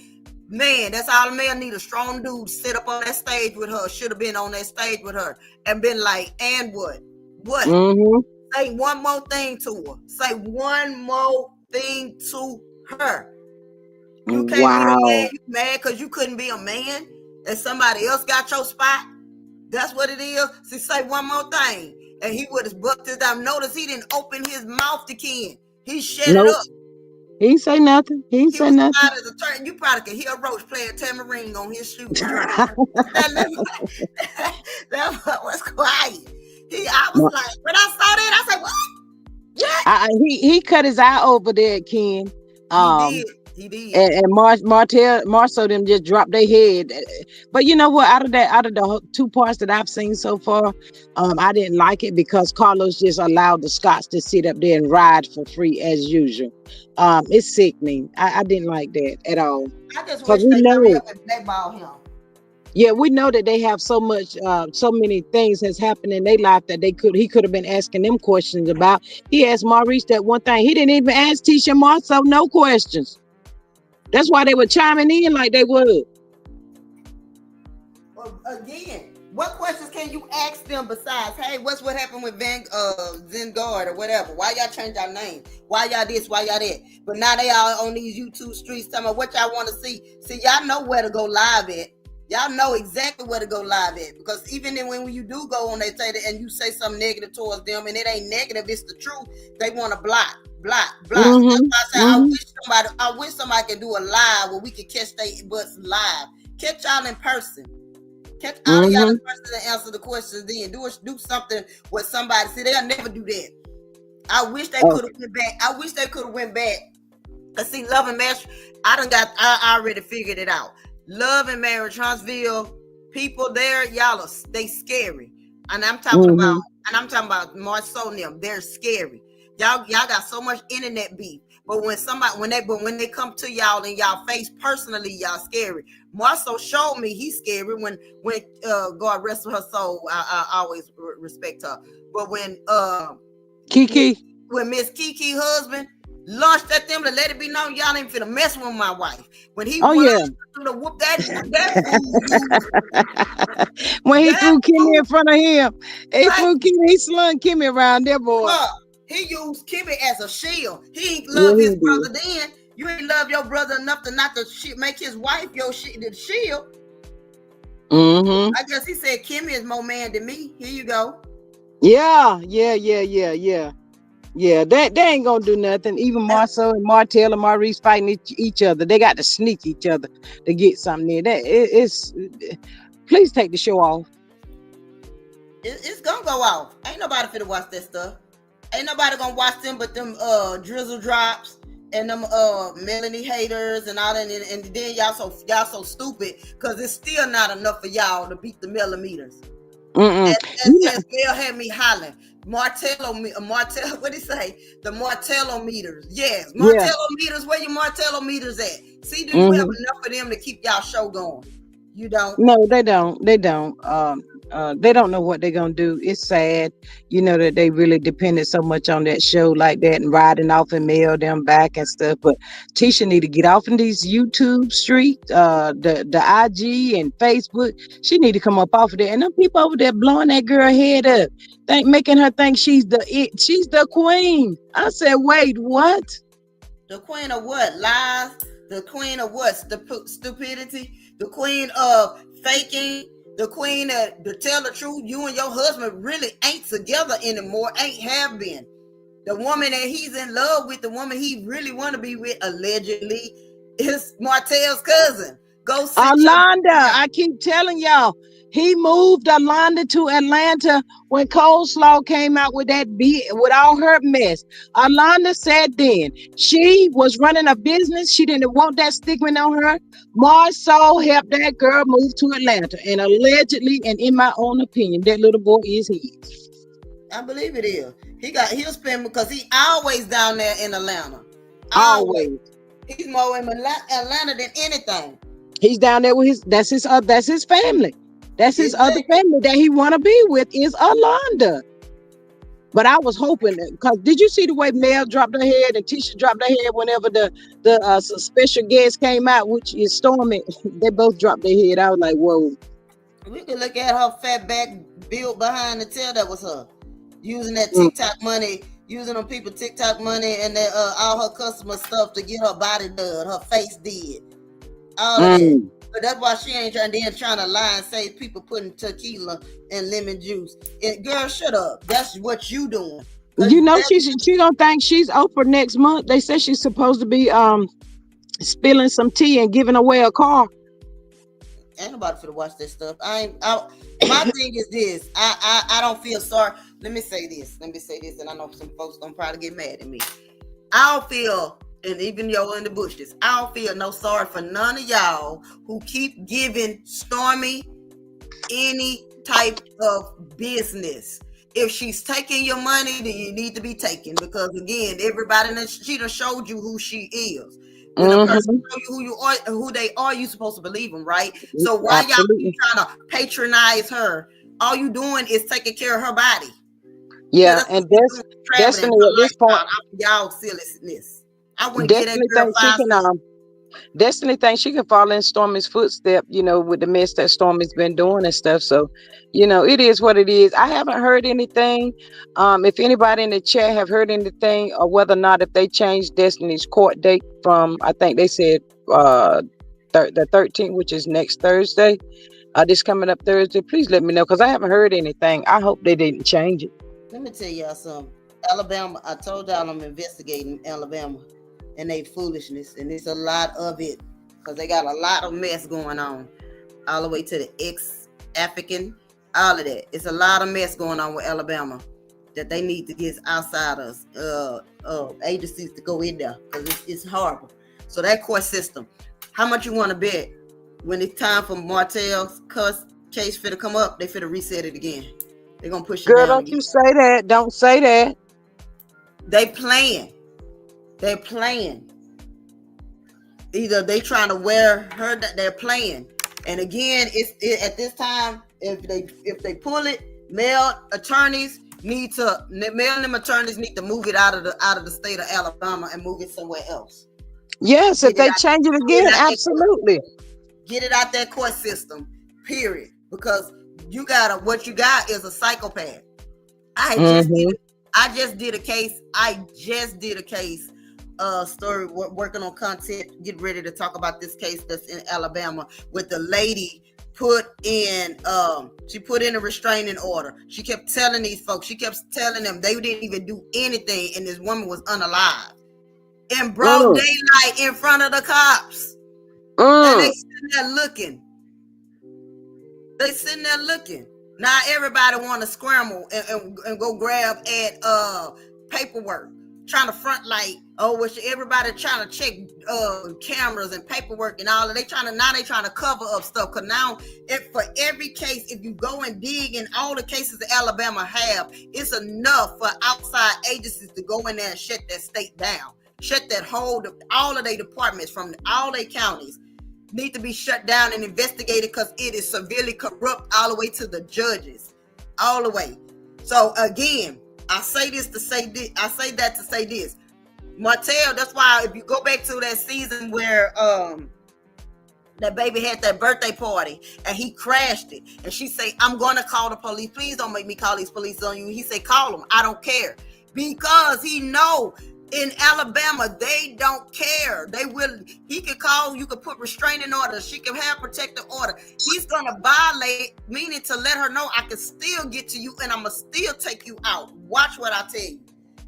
Man, that's all the man need, a strong dude sit up on that stage with her, should have been on that stage with her and been like, and what? What? Mm-hmm. Say one more thing to her. Say one more thing to her. You can't be the man. Wow. You mad because you couldn't be a man and somebody else got your spot. That's what it is. See, say one more thing. And he would have bucked his down. Notice he didn't open his mouth to Ken. He shut it Nope. up. He ain't say nothing. He ain't He say was nothing. quiet as a turn. You probably could hear a roach playing tambourine on his shoestring. that was quiet. I was like, when I saw that, I said, what? Yeah. He cut his eye over there, Ken. He did. He did. And Marcel them just dropped their head. But you know what? Out of the two parts that I've seen so far, I didn't like it because Carlos just allowed the Scots to sit up there and ride for free as usual. It's sickening. I didn't like that at all. I just Because wish we they hurry know, up and blackball him. yeah, we know that they have so many things has happened in their life that he could have been asking them questions about. He asked Maurice that one thing. He didn't even ask Tisha Marceau no questions. That's why they were chiming in like they would. Well, again, what questions can you ask them besides, hey, what happened with Zengard or whatever? Why y'all change our name? Why y'all this? Why y'all that? But now they all on these YouTube streets talking about what y'all want to see. See, y'all know where to go live at. Y'all know exactly where to go live at. Because even then when you do go on they say that and you say something negative towards them and it ain't negative, it's the truth, they want to block. So that's why I say I wish somebody could do a live where we could catch they butts live. Catch y'all in person. Catch all of y'all in person and answer the questions then. Do something with somebody. See, they'll never do that. I wish they could have went back. I wish they could have went back. Cause see, Love and Marriage, I already figured it out. Love and Marriage, Huntsville, people there, they scary. And I'm talking about Marceau and them, they're scary. Y'all got so much internet beef. But when they come to y'all in y'all face personally, y'all scary. Marceau showed me he's scary when God rest her soul. I always respect her. But when Kiki, when Miss Kiki husband launched at them to let it be known y'all ain't finna mess with my wife. When he to whoop that when he threw Kimmy in front of him, he slung Kimmy around there, boy. He used Kimmy as a shield. He ain't love his brother then. You ain't love your brother enough to not to make his wife your shield. I guess he said Kimmy is more man than me. Here you go. Yeah. Yeah, they ain't gonna do nothing. Even Marceau and Martell and Maurice fighting each other. They got to sneak each other to get something there. Please take the show off. It's gonna go off. Ain't nobody finna watch that stuff. Ain't nobody gonna watch them but them drizzle drops and them Melanie haters and all that. And then y'all so stupid because it's still not enough for y'all to beat the millimeters. As Gail had me hollering. Martello, what did he say? The Martello meters. Yes, Martello meters. Where your Martello meters at? See, do you have enough of them to keep y'all show going? You don't. No, they don't. They don't. They don't know what they're gonna do. It's sad, that they really depended so much on that show like that and riding off and mail them back and stuff. But Tisha need to get off in these YouTube streets, the IG and Facebook. She need to come up off of there. And them people over there blowing that girl head up, making her think she's the queen. I said, wait, what? The queen of what? Lies. The queen of what? Stupidity. The queen of faking. The queen to tell the truth, you and your husband really ain't together anymore, ain't have been. The woman that he's in love with, the woman he really want to be with, allegedly, is Martell's cousin. Go see Alonda. I keep telling y'all, he moved Alonda to Atlanta when Coleslaw came out with with all her mess. Alonda said then she was running a business. She didn't want that stigma on her. Marceau helped that girl move to Atlanta. And allegedly, and in my own opinion, that little boy is his. I believe it is. He'll spend because he always down there in Atlanta. Always. Always. He's more in Atlanta than anything. He's down there with that's his family. That's his other Exactly. family that he want to be with is Alonda. But I was hoping that, because did you see the way Mel dropped her head and Tisha dropped her head whenever the special guest came out, which is Stormy? They both dropped their head. I was like, whoa. We could look at her fat back built behind the tail. That was her using that Mm. TikTok money, using them people TikTok money and their, all her customer stuff to get her body done, her face did, all of that. Mm. But that's why she ain't trying to lie and say people putting tequila and lemon juice. And girl, shut up. That's what you doing. You know she don't think she's Oprah next month. They said she's supposed to be spilling some tea and giving away a car. Ain't nobody finna watch this stuff. My thing is this. I don't feel sorry. Let me say this, and I know some folks gonna probably get mad at me. I don't feel, and even y'all in the bushes, I don't feel no sorry for none of y'all who keep giving Stormy any type of business. If she's taking your money, then you need to be taken, because again, everybody she done showed you who she is. When a person show you who you are, who they are, you supposed to believe them, right? So why y'all keep trying to patronize her? All you doing is taking care of her body. Yeah, and Destiny at this point, y'all silliness. I wouldn't Destiny get that girl thinks she can Destiny thinks she can follow in Stormy's footstep, with the mess that Stormy's been doing and stuff. So, it is what it is. I haven't heard anything. If anybody in the chat have heard anything, or whether or not if they changed Destiny's court date from, I think they said the 13th, which is next Thursday, this coming up Thursday, please let me know, because I haven't heard anything. I hope they didn't change it. Let me tell y'all something. Alabama, I told y'all I'm investigating Alabama and they foolishness, and it's a lot of it, because they got a lot of mess going on, all the way to the ex-African, all of that. It's a lot of mess going on with Alabama that they need to get outsiders, agencies to go in there, because it's horrible. So that court system, how much you want to bet when it's time for Martell's case to come up, they finna reset it again. They're gonna push it down. Girl, don't you say that. Don't say that. They playing. They're playing. Either they trying to wear her, that they're playing. And again, at this time, if they pull it, male attorneys need to move it out of the state of Alabama and move it somewhere else. Yes, if they change it again, absolutely. Get it out that court system, period. Because what you got is a psychopath. I just did a case. Story, working on content, get ready to talk about this case that's in Alabama, with the lady put in a restraining order. She kept telling these folks, she kept telling them they didn't even do anything, and this woman was unalive in broad daylight in front of the cops. And they sitting there looking. Now everybody want to scramble and go grab at paperwork, trying to front like, everybody trying to check cameras and paperwork and all of. They trying to cover up stuff, because now for every case, if you go and dig in all the cases that Alabama have, it's enough for outside agencies to go in there and shut that state down, shut that all of their departments from all their counties need to be shut down and investigated, because it is severely corrupt all the way to the judges, all the way. So again, I say that to say this. Martell, that's why if you go back to that season where that baby had that birthday party and he crashed it, and she say, I'm gonna call the police. Please don't make me call these police on you. He say, call them. I don't care. Because he know in Alabama, they don't care. He could call, you could put restraining orders, she can have protective order. He's gonna violate, meaning to let her know I can still get to you and I'm gonna still take you out. Watch what I tell you.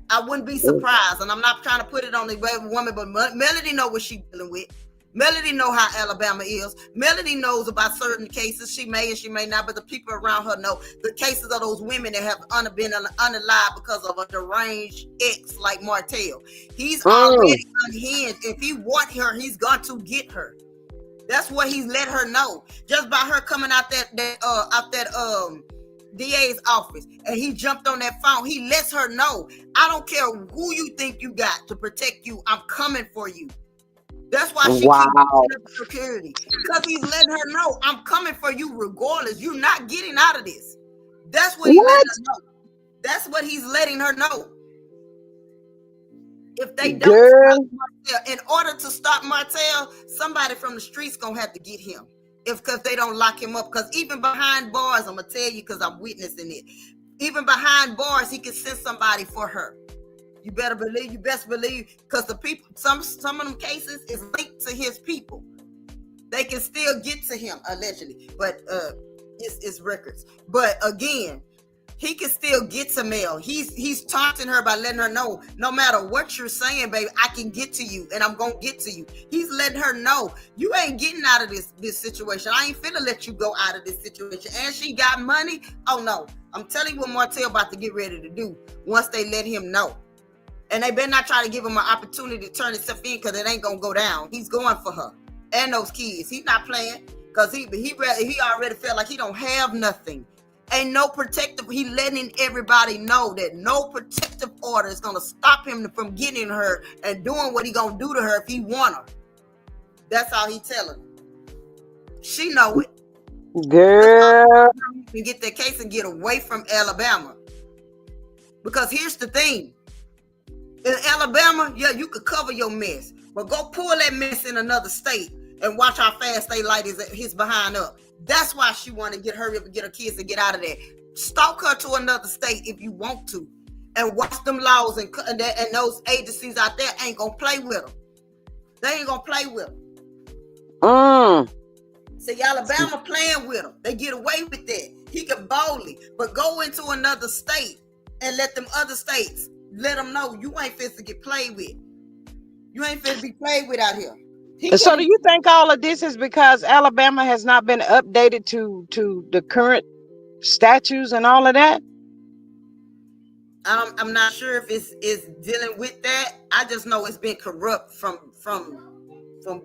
I wouldn't be surprised, and I'm not trying to put it on the woman, but Melody know what she's dealing with. Melody know how Alabama is. Melody knows about certain cases. She may and she may not, but the people around her know the cases of those women that have been unalive because of a deranged ex like Martell. He's already unhinged. If he want her, he's going to get her. That's what he's let her know. Just by her coming out that DA's office and he jumped on that phone. He lets her know, I don't care who you think you got to protect you. I'm coming for you. That's why she keeps security, because he's letting her know, I'm coming for you regardless. You're not getting out of this. That's what he's letting her know. That's what he's letting her know. If they don't stop Martell, in order to stop Martell, somebody from the streets gonna have to get him. Because they don't lock him up. Because even behind bars, I'm gonna tell you, because I'm witnessing it. Even behind bars, he can send somebody for her. You better believe, you best believe, because the people, some of them cases is linked to his people. They can still get to him, allegedly, but it's records. But again, he can still get to Mel. He's taunting her by letting her know, no matter what you're saying, baby, I can get to you, and I'm gonna get to you. He's letting her know, you ain't getting out of this situation. I ain't finna let you go out of this situation. And she got money. Oh no, I'm telling you what Martell about to get ready to do once they let him know. And they better not try to give him an opportunity to turn himself in, because it ain't gonna go down. He's going for her and those kids. He's not playing, because he already felt like he don't have nothing. Ain't no protective. He letting everybody know that no protective order is gonna stop him from getting her and doing what he gonna do to her if he want her. That's all he telling her. She know it. Girl, You can get that case and get away from Alabama. Because here's the thing. In Alabama, yeah, you could cover your mess, but go pull that mess in another state and watch how fast they light his behind up. That's why she want to hurry up and get her kids to get out of there. Stalk her to another state if you want to, and watch them laws and those agencies out there ain't gonna play with them. They ain't gonna play with them. See, Alabama playing with them. They get away with that. He could boldly, but go into another state and let them other states let them know you ain't fit to get played with. You ain't fit to be played with out here. So do you think all of this is because Alabama has not been updated to the current statutes and all of that? I'm not sure if it's dealing with that. I just know it's been corrupt from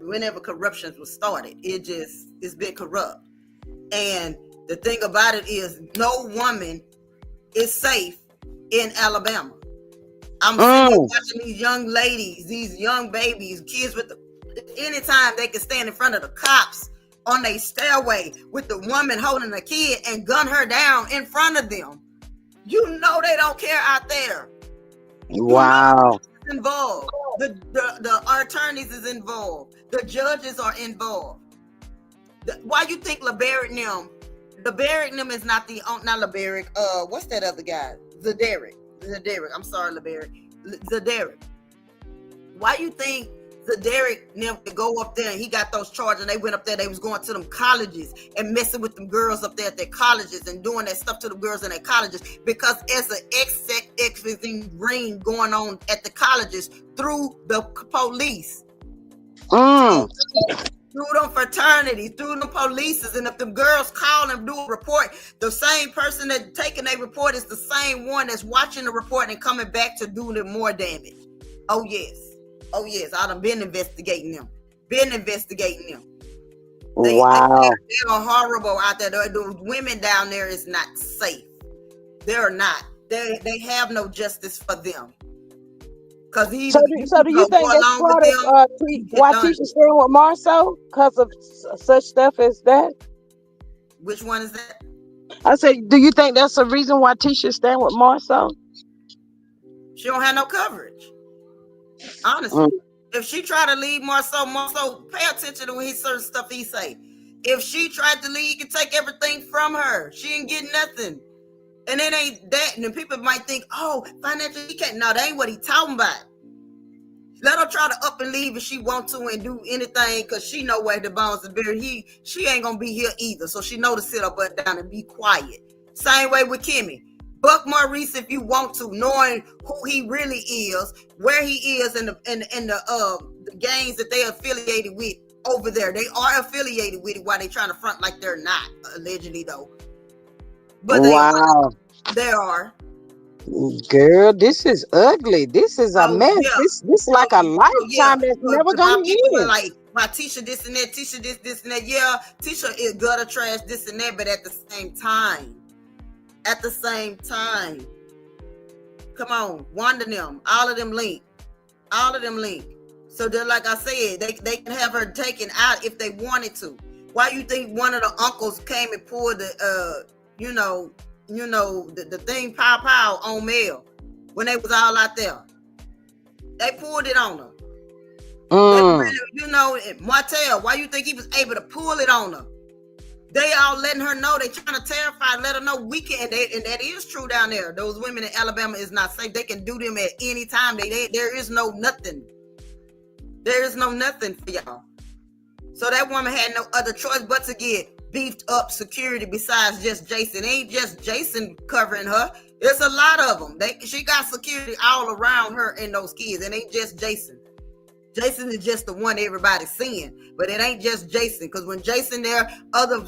whenever corruption was started. It's been corrupt. And the thing about it is, no woman is safe in Alabama. I'm sitting watching these young ladies, these young babies, kids anytime they can stand in front of the cops on their stairway with the woman holding a kid and gun her down in front of them. You know they don't care out there. Wow. Involved. The attorneys is involved. The judges are involved. Why you think LeBarick them is not LeBarick, what's that other guy? Zadarick. I'm sorry, Zadarick. Why you think Zadarick never could go up there and he got those charges, and they went up there, they was going to them colleges and messing with them girls up there at their colleges and doing that stuff to the girls in their colleges? Because there's an exing ring going on at the colleges through the police. Through them fraternities, through them polices, and if them girls call and do a report, the same person that's taking a report is the same one that's watching the report and coming back to do them more damage. Oh yes, I done been investigating them. They are horrible out there. Those women down there is not safe. They're not. They have no justice for them. So do you think that's part of why Tisha staying with Marceau? Because of such stuff as that? Which one is that? I said, do you think that's the reason why Tisha staying with Marceau? She don't have no coverage. Honestly. If she try to leave Marceau, pay attention to his certain stuff he say. If she tried to leave, he can take everything from her. She ain't getting nothing. And it ain't that. And then people might think, oh, financially, he can't. No, that ain't what he talking about. Let her try to up and leave if she want to and do anything, because she know where the bones is buried. She ain't going to be here either. So she know to sit her butt down and be quiet. Same way with Kimmy. Buck Maurice if you want to, knowing who he really is, where he is, and the gangs that they affiliated with over there. They are affiliated with it while they trying to front like they're not, allegedly though. But they are. Girl, this is ugly. This is a mess. Yeah. This is like a lifetime that's never gonna end. Like, my Tisha this and that, Tisha this and that. Yeah, Tisha is gutter trash, this and that, but at the same time, at the same time. Come on, Wanda them, all of them link. So they're, like I said, they can have her taken out if they wanted to. Why you think one of the uncles came and pulled the the thing pow on Mel when they was all out there? They pulled it on her. Really, Martell, why you think he was able to pull it on her? They all letting her know, they trying to terrify, let her know we can, and that is true down there. Those women in Alabama is not safe. They can do them at any time. There is no nothing. There is no nothing for y'all. So that woman had no other choice but to get beefed up security besides just Jason. It ain't just Jason covering her. There's a lot of them. She got security all around her and those kids. It ain't just Jason. Jason is just the one everybody's seeing, but it ain't just Jason, because when Jason there, other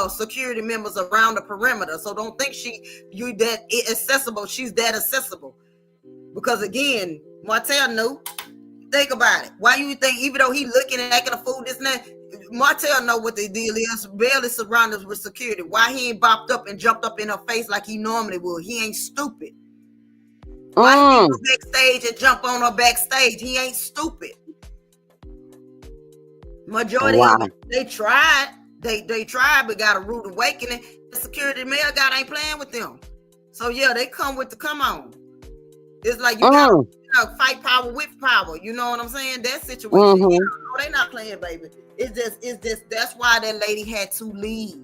security members around the perimeter. So don't think you that accessible. She's that accessible, because again, Martell knew. Think about it. Why you think, even though he looking and acting a fool, this and that, Martell know what the deal is. Bell is surrounded with security. Why he ain't bopped up and jumped up in her face like he normally would? He ain't stupid. Why he go backstage and jump on her backstage? He ain't stupid. Majority of them, they tried. They tried, but got a rude awakening. The security male guy ain't playing with them. So yeah, they come on. It's like you gotta fight power with power. You know what I'm saying? That situation. No, they not playing, baby. It's just that's why that lady had to leave.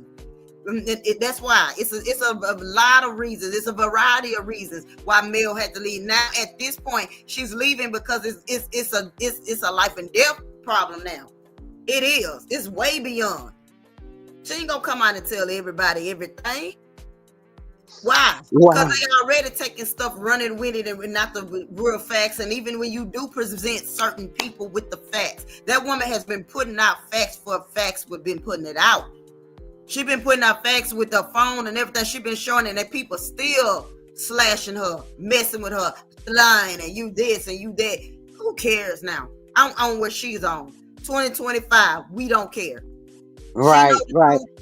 That's why it's a lot of reasons. It's a variety of reasons why Mel had to leave. Now at this point, she's leaving because it's a life and death problem now. It is. It's way beyond. She ain't gonna come out and tell everybody everything. Why? Because they already taking stuff, running with it, and not the real facts. And even when you do present certain people with the facts, that woman has been putting out facts for facts. We've been putting it out. She been putting out facts with her phone and everything. She been showing it, and people still slashing her, messing with her, lying, and you this and you that. Who cares now? I'm on what she's on. 2025, we don't care. Right.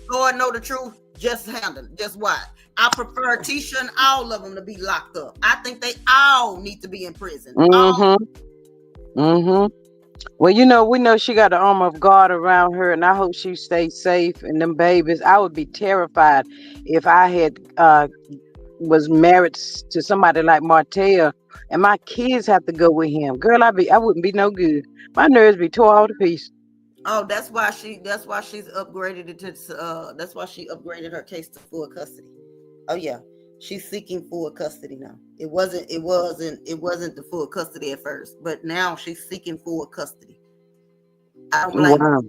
Lord know the truth. Just handle it. Just watch. I prefer Tisha and all of them to be locked up. I think they all need to be in prison. Well, we know she got the armor of God around her, and I hope she stays safe. And them babies, I would be terrified if I had was married to somebody like Martell, and my kids have to go with him. Girl, I wouldn't be no good. My nerves be tore all to pieces. Oh, that's why she's upgraded it to that's why she upgraded her case to full custody. Oh yeah, she's seeking full custody now. It wasn't the full custody at first, but now she's seeking full custody. I don't blame her.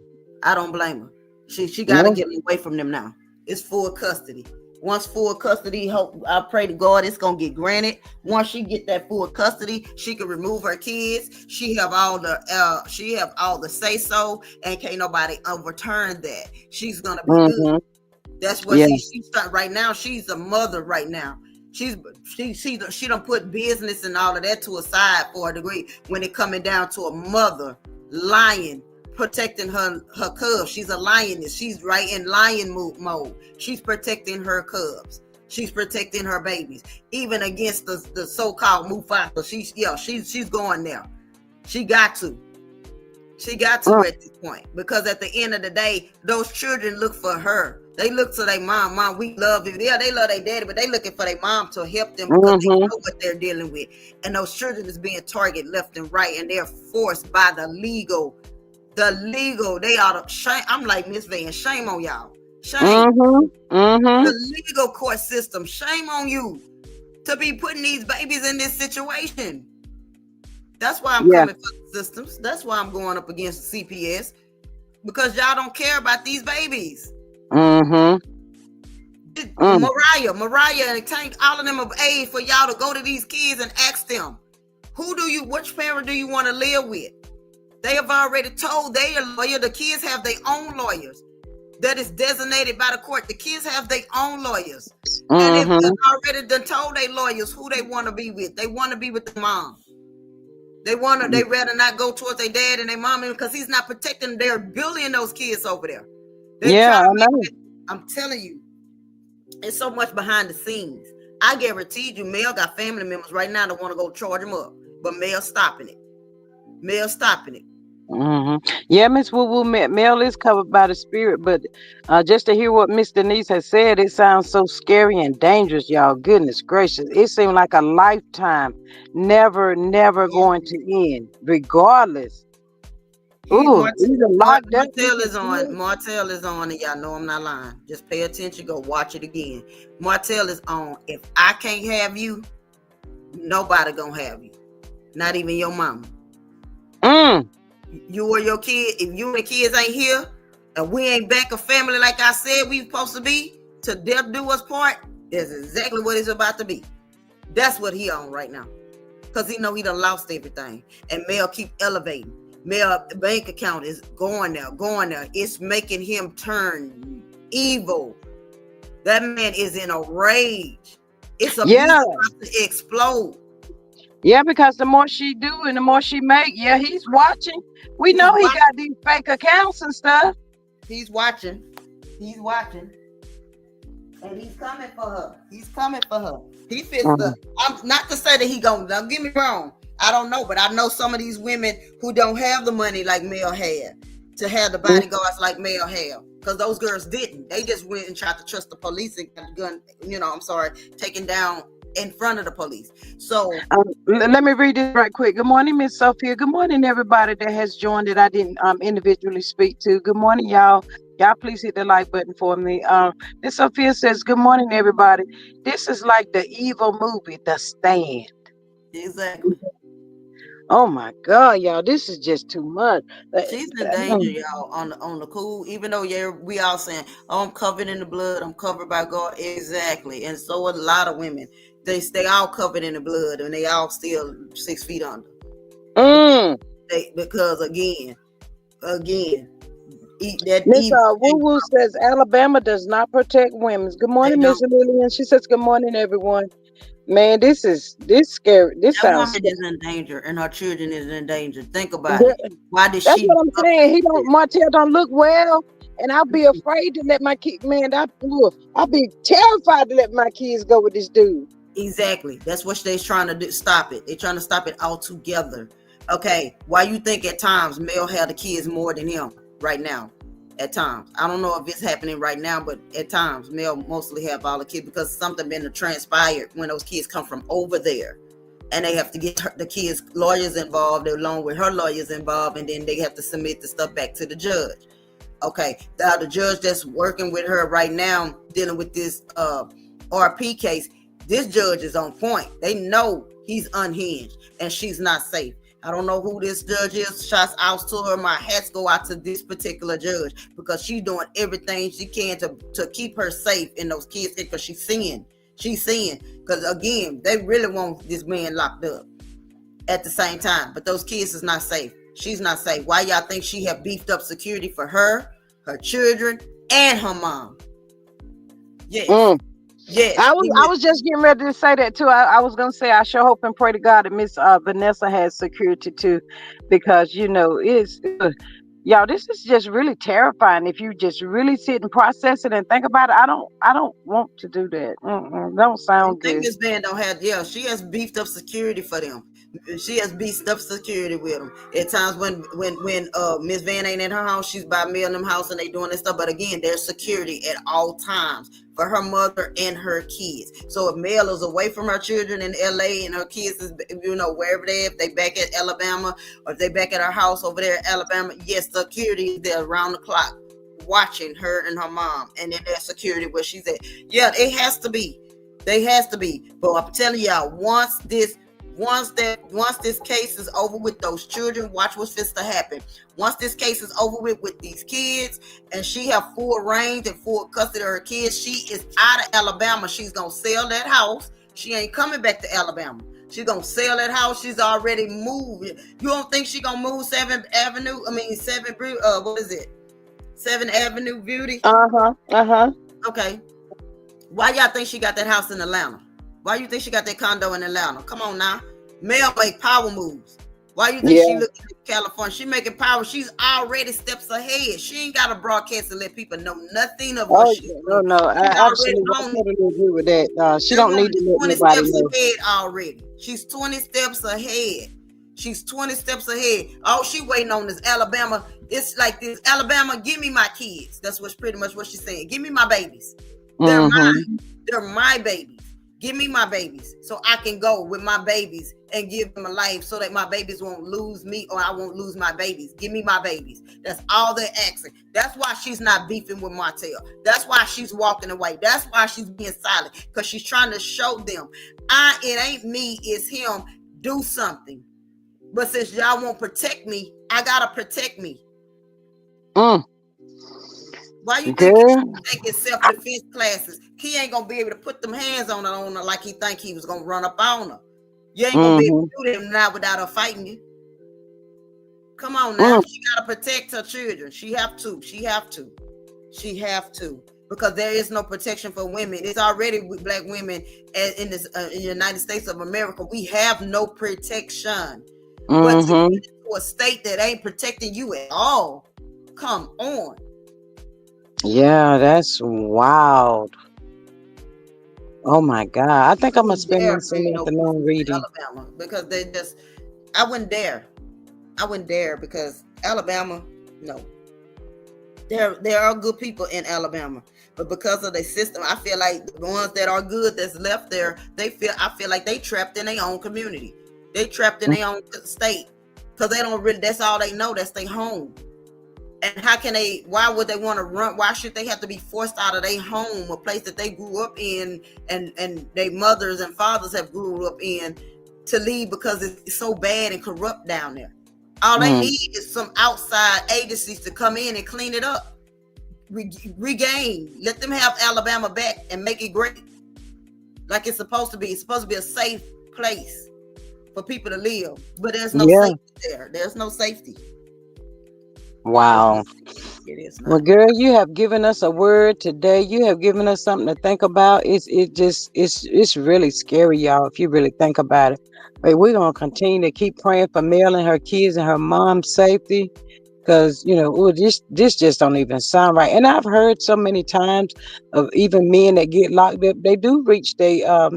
I don't blame her. She got to get away from them now. It's full custody. Once full custody, I pray to God it's gonna get granted. Once she get that full custody, she can remove her kids. She have all the say so, and can't nobody overturn that. She's gonna be good. That's what she's right now. She's a mother right now. She done put business and all of that to a side for a degree when it coming down to a mother lion. Protecting her cubs. She's a lioness. She's right in lion mode. She's protecting her cubs. She's protecting her babies, even against the so-called Mufasa. She's going there. She got to at this point, because at the end of the day, those children look for her. They look to their mom. Mom, we love you. Yeah, they love their daddy, but they looking for their mom to help them because they know what they're dealing with. And those children is being targeted left and right, and they're forced by the legal, they ought to shame. I'm like Miss Van, shame on y'all. Shame. The legal court system, shame on you to be putting these babies in this situation. That's why I'm coming for the systems. That's why I'm going up against CPS, because y'all don't care about these babies. Mariah and Tank, all of them of age for y'all to go to these kids and ask them, which parent do you want to live with? They have already told their lawyer. The kids have their own lawyers that is designated by the court. The kids have their own lawyers. And they've already done told their lawyers who they want to be with. They want to be with the mom. They rather not go towards their dad and their mom because he's not protecting them. They're bullying those kids over there. I'm telling you. It's so much behind the scenes. I guarantee you, Mel got family members right now that want to go charge him up, but Mel's stopping it. Mel's stopping it. Yeah, Miss Woo Woo, Mel is covered by the spirit, but just to hear what Miss Denise has said, it sounds so scary and dangerous, y'all. Goodness gracious. It seemed like a lifetime, never going to end, regardless. Ooh, either locked up. Martell is on, and y'all know I'm not lying. Just pay attention. Go watch it again. Martell is on. If I can't have you, nobody gonna have you. Not even your mama. You or your kid. If you and the kids ain't here, and we ain't back a family like I said we supposed to be, to death do us part, that's exactly what it's about to be. That's what he on right now. Because he know he done lost everything. And Mel keep elevating. Mel bank account is going there. It's making him turn evil. That man is in a rage. It's about to explode. Yeah, because the more she do and the more she make, he's watching. He got these fake accounts and stuff. He's watching. And he's coming for her. He fits the. I'm not to say that he gonna. Don't get me wrong. I don't know, but I know some of these women who don't have the money like Mel had to have the bodyguards like Mel had, because those girls didn't. They just went and tried to trust the police and got the gun. Taken down in front of the police. So let me read this right quick. Good morning, Miss Sophia. Good morning, everybody that has joined that I didn't individually speak to. Good morning, y'all. Y'all please hit the like button for me. Miss Sophia says, good morning, everybody. This is like the evil movie, The Stand. Exactly. Oh my God, y'all, this is just too much. She's in danger, y'all, on the cool. Even though we all saying, "Oh, I'm covered in the blood. I'm covered by God." Exactly, and so a lot of women, they all covered in the blood, and they all still 6 feet under. Because again, Miss Woo Woo says Alabama does not protect women. Good morning, Miss Lillian. She says, "Good morning, everyone." Man, this scary. This sounds woman is in danger, and her children is in danger. Think about it. Why did That's what I'm saying. Martell don't look well, and I'll be afraid to let my kid. Man, I'll be terrified to let my kids go with this dude. Exactly. That's what they're trying to do. Stop it. They're trying to stop it altogether. Okay. Why you think at times Mel had the kids more than him right now? At times, I don't know if it's happening right now, but at times Mel mostly have all the kids because something been transpired when those kids come from over there, and they have to get the kids' lawyers involved along with her lawyers involved, and then they have to submit the stuff back to the judge. Okay, now the judge that's working with her right now dealing with this RP case, this judge is on point. They know he's unhinged and she's not safe. I don't know who this judge is. Shots out to her. My hats go out to this particular judge because she's doing everything she can to keep her safe in those kids because she's seeing. Because again, they really want this man locked up at the same time. But those kids is not safe. She's not safe. Why y'all think she have beefed up security for her children, and her mom? Yes. Yes, I was just getting ready to say that too. I was gonna say I sure hope and pray to God that Miss Vanessa has security too, because it's y'all. This is just really terrifying. If you just really sit and process it and think about it, I don't want to do that. Don't sound good. Miss Van don't have. Yeah, she has beefed up security for them. She has beefed up security with them. At times when Miss Van ain't in her house, she's by Mel in them house and they doing this stuff. But again, there's security at all times for her mother and her kids. So if Mel is away from her children in LA and her kids is wherever if they back at Alabama or if they back at her house over there at Alabama, yes, security is there around the clock watching her and her mom, and then there's security where she's at. Yeah, it has to be. They has to be. But I'm telling y'all, once this case is over with those children, watch what's fits to happen. Once this case is over with these kids, and she have full range and full custody of her kids, she is out of Alabama. She's gonna sell that house. She ain't coming back to Alabama. She's gonna sell that house. She's already moved. You don't think she gonna move 7th Avenue? What is it? 7th Avenue Beauty? Okay. Why y'all think she got that house in Atlanta? Why you think she got that condo in Atlanta? Come on now. Mel make power moves. Why you think Yeah. she looking at California? She making power. She's already steps ahead. She ain't got to broadcast and let people know nothing of what Oh, she's yeah. No, doing. no. She's I already absolutely, I on it. totally agree with that. She That don't need woman to is let 20 nobody steps know. ahead already. She's 20 steps ahead. She's 20 steps ahead. All she waiting on is Alabama. It's like this: Alabama, give me my kids. That's what's pretty much what she's saying. Give me my babies. They're Mm-hmm. mine. They're my babies. Give me my babies so I can go with my babies and give them a life so that my babies won't lose me or I won't lose my babies. Give me my babies. That's all they're asking. That's why she's not beefing with Martell. That's why she's walking away. That's why she's being silent, because she's trying to show them, it ain't me, it's him. Do something. But since y'all won't protect me, I gotta protect me. Mm. Why you think he's Girl. taking self-defense classes? He ain't gonna be able to put them hands on her like he think he was gonna run up on her. You ain't gonna be able Mm-hmm. to do them now without her fighting you. Come on now. Mm. She gotta protect her children. She have to. She have to. She have to. Because there is no protection for women. It's already with black women in the United States of America. We have no protection. But to Mm-hmm. get into a state that ain't protecting you at all, come on. Yeah, that's wild. Oh my God. I think I I'm gonna wouldn't spend my dare bring Sunday no beef afternoon with reading. Alabama because they just, I wouldn't dare. I wouldn't dare because Alabama, no. There are good people in Alabama, but because of the system, I feel like the ones that are good that's left there, I feel like they trapped in their own community. They trapped in their own state because they don't really. That's all they know. That's their home. And how can they? Why would they want to run? Why should they have to be forced out of their home, a place that they grew up in, and their mothers and fathers have grew up in, to leave because it's so bad and corrupt down there? All they Mm. need is some outside agencies to come in and clean it up, regain. Let them have Alabama back and make it great, like it's supposed to be. It's supposed to be a safe place for people to live, but there's no Yeah. safety there. There's no safety. Wow. It is Well, not. girl, you have given us a word today. You have given us something to think about. It's really scary, y'all, if you really think about it. But we're gonna continue to keep praying for Mel and her kids and her mom's safety. Because this just don't even sound right. And I've heard so many times of even men that get locked up, they do reach their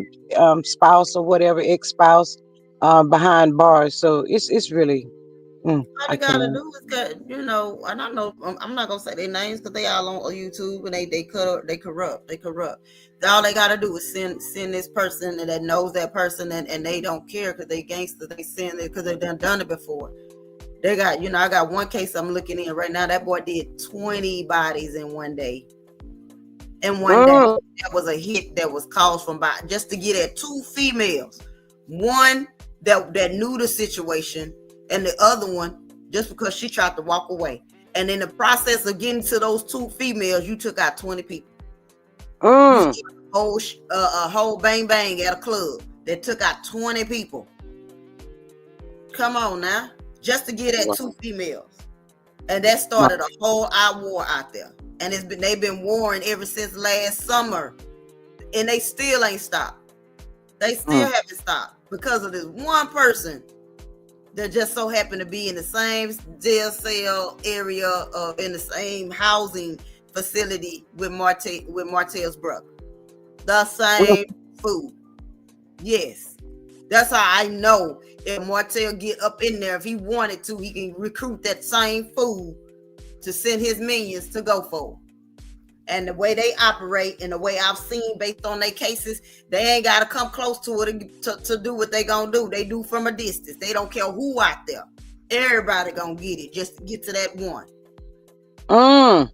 spouse or whatever, ex-spouse, behind bars. So it's really All I they gotta can't. do is I don't know. I'm not gonna say their names because they all on YouTube and they corrupt. All they gotta do is send this person that knows that person and they don't care because they gangsters. They send it because they've done it before. They got I got one case I'm looking in right now. That boy did 20 bodies in one day. In one day, Mm, that was a hit that was caused from by just to get at two females. One that knew the situation, and the other one just because she tried to walk away. And in the process of getting to those two females, you took out 20 people. You mm. did a whole bang bang at a club that took out 20 people. Come on now, just to get at two females, and that started a whole war out there. And they've been warring ever since last summer, and they still ain't stopped. They still haven't stopped because of this one person that just so happened to be in the same jail cell area, in the same housing facility with Martell's brother. The Mm. same food. Yes. That's how I know if Martell get up in there, if he wanted to, he can recruit that same food to send his minions to go for. And the way they operate and the way I've seen based on their cases, they ain't got to come close to it to do what they gonna do. They do from a distance. They don't care who out there. Everybody gonna get it just to get to that one. Mm.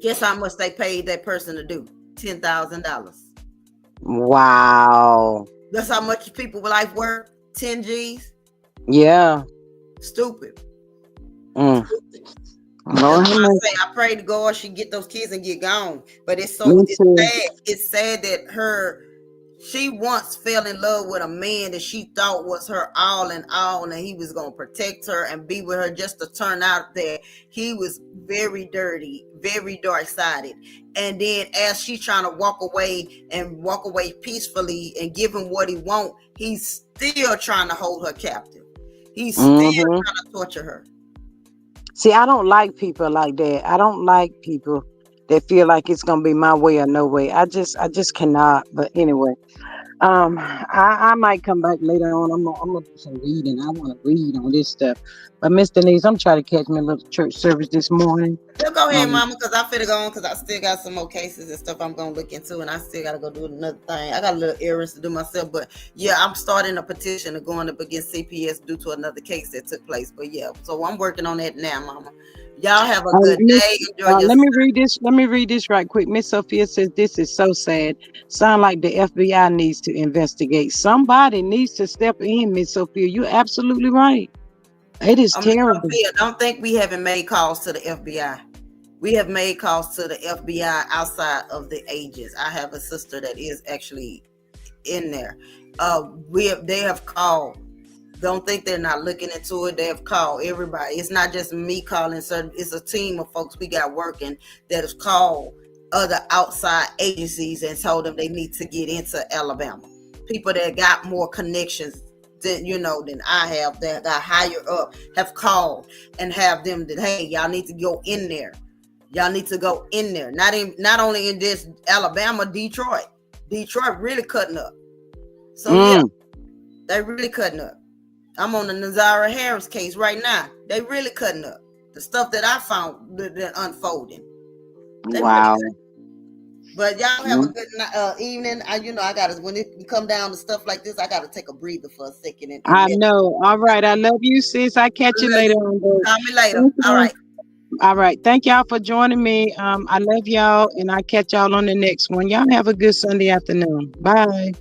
Guess how much they paid that person to do? $10,000. Wow. That's how much people with life worth. 10 G's. Yeah. Stupid. Mm. Stupid. That's Lord have why I mercy. say I pray to God she get those kids and get gone. But it's Me too. sad. It's sad that She once fell in love with a man that she thought was her all in all, and he was going to protect her and be with her, just to turn out that he was very dirty, very dark-sided. And then as she's trying to walk away peacefully and give him what he want, he's still trying to hold her captive. He's still trying to torture her. See, I don't like people like that. I don't like people that feel like it's gonna be my way or no way. I just cannot. But anyway, I might come back later on. I'm gonna do some reading. I want to read on this stuff. But Miss Denise, I'm trying to catch me a little church service this morning. You go ahead, Um, mama, because I finna go on, because I still got some more cases and stuff I'm gonna look into, and I still gotta go do another thing. I got a little errands to do myself, but yeah, I'm starting a petition to go on up against CPS due to another case that took place. But yeah, so I'm working on that now, mama. Y'all have a good day. Enjoy your. let me read this. Let me read this right quick. Miss Sophia says this is so sad. Sound like the FBI needs to investigate. Somebody needs to step in, Miss Sophia. You're absolutely right. It is terrible. Sophia, don't think we haven't made calls to the FBI. We have made calls to the FBI outside of the agents. I have a sister that is actually in there. They have called. Don't think they're not looking into it. They have called everybody. It's not just me calling. So it's a team of folks we got working that has called other outside agencies and told them they need to get into Alabama. People that got more connections than than I have, that got higher up, have called and have them that, hey, y'all need to go in there. Y'all need to go in there. Not only in this Alabama, Detroit. Detroit really cutting up. So yeah, they really cutting up. I'm on the Nazara Harris case right now. They really cutting up. The stuff that I found that unfolding. Wow. Really, but y'all have a good evening. I gotta, when it come down to stuff like this, I gotta take a breather for a second. I know. All right. I love you, sis. I catch you later on. Call me later. All right. All right. Thank y'all for joining me. I love y'all, and I catch y'all on the next one. Y'all have a good Sunday afternoon. Bye.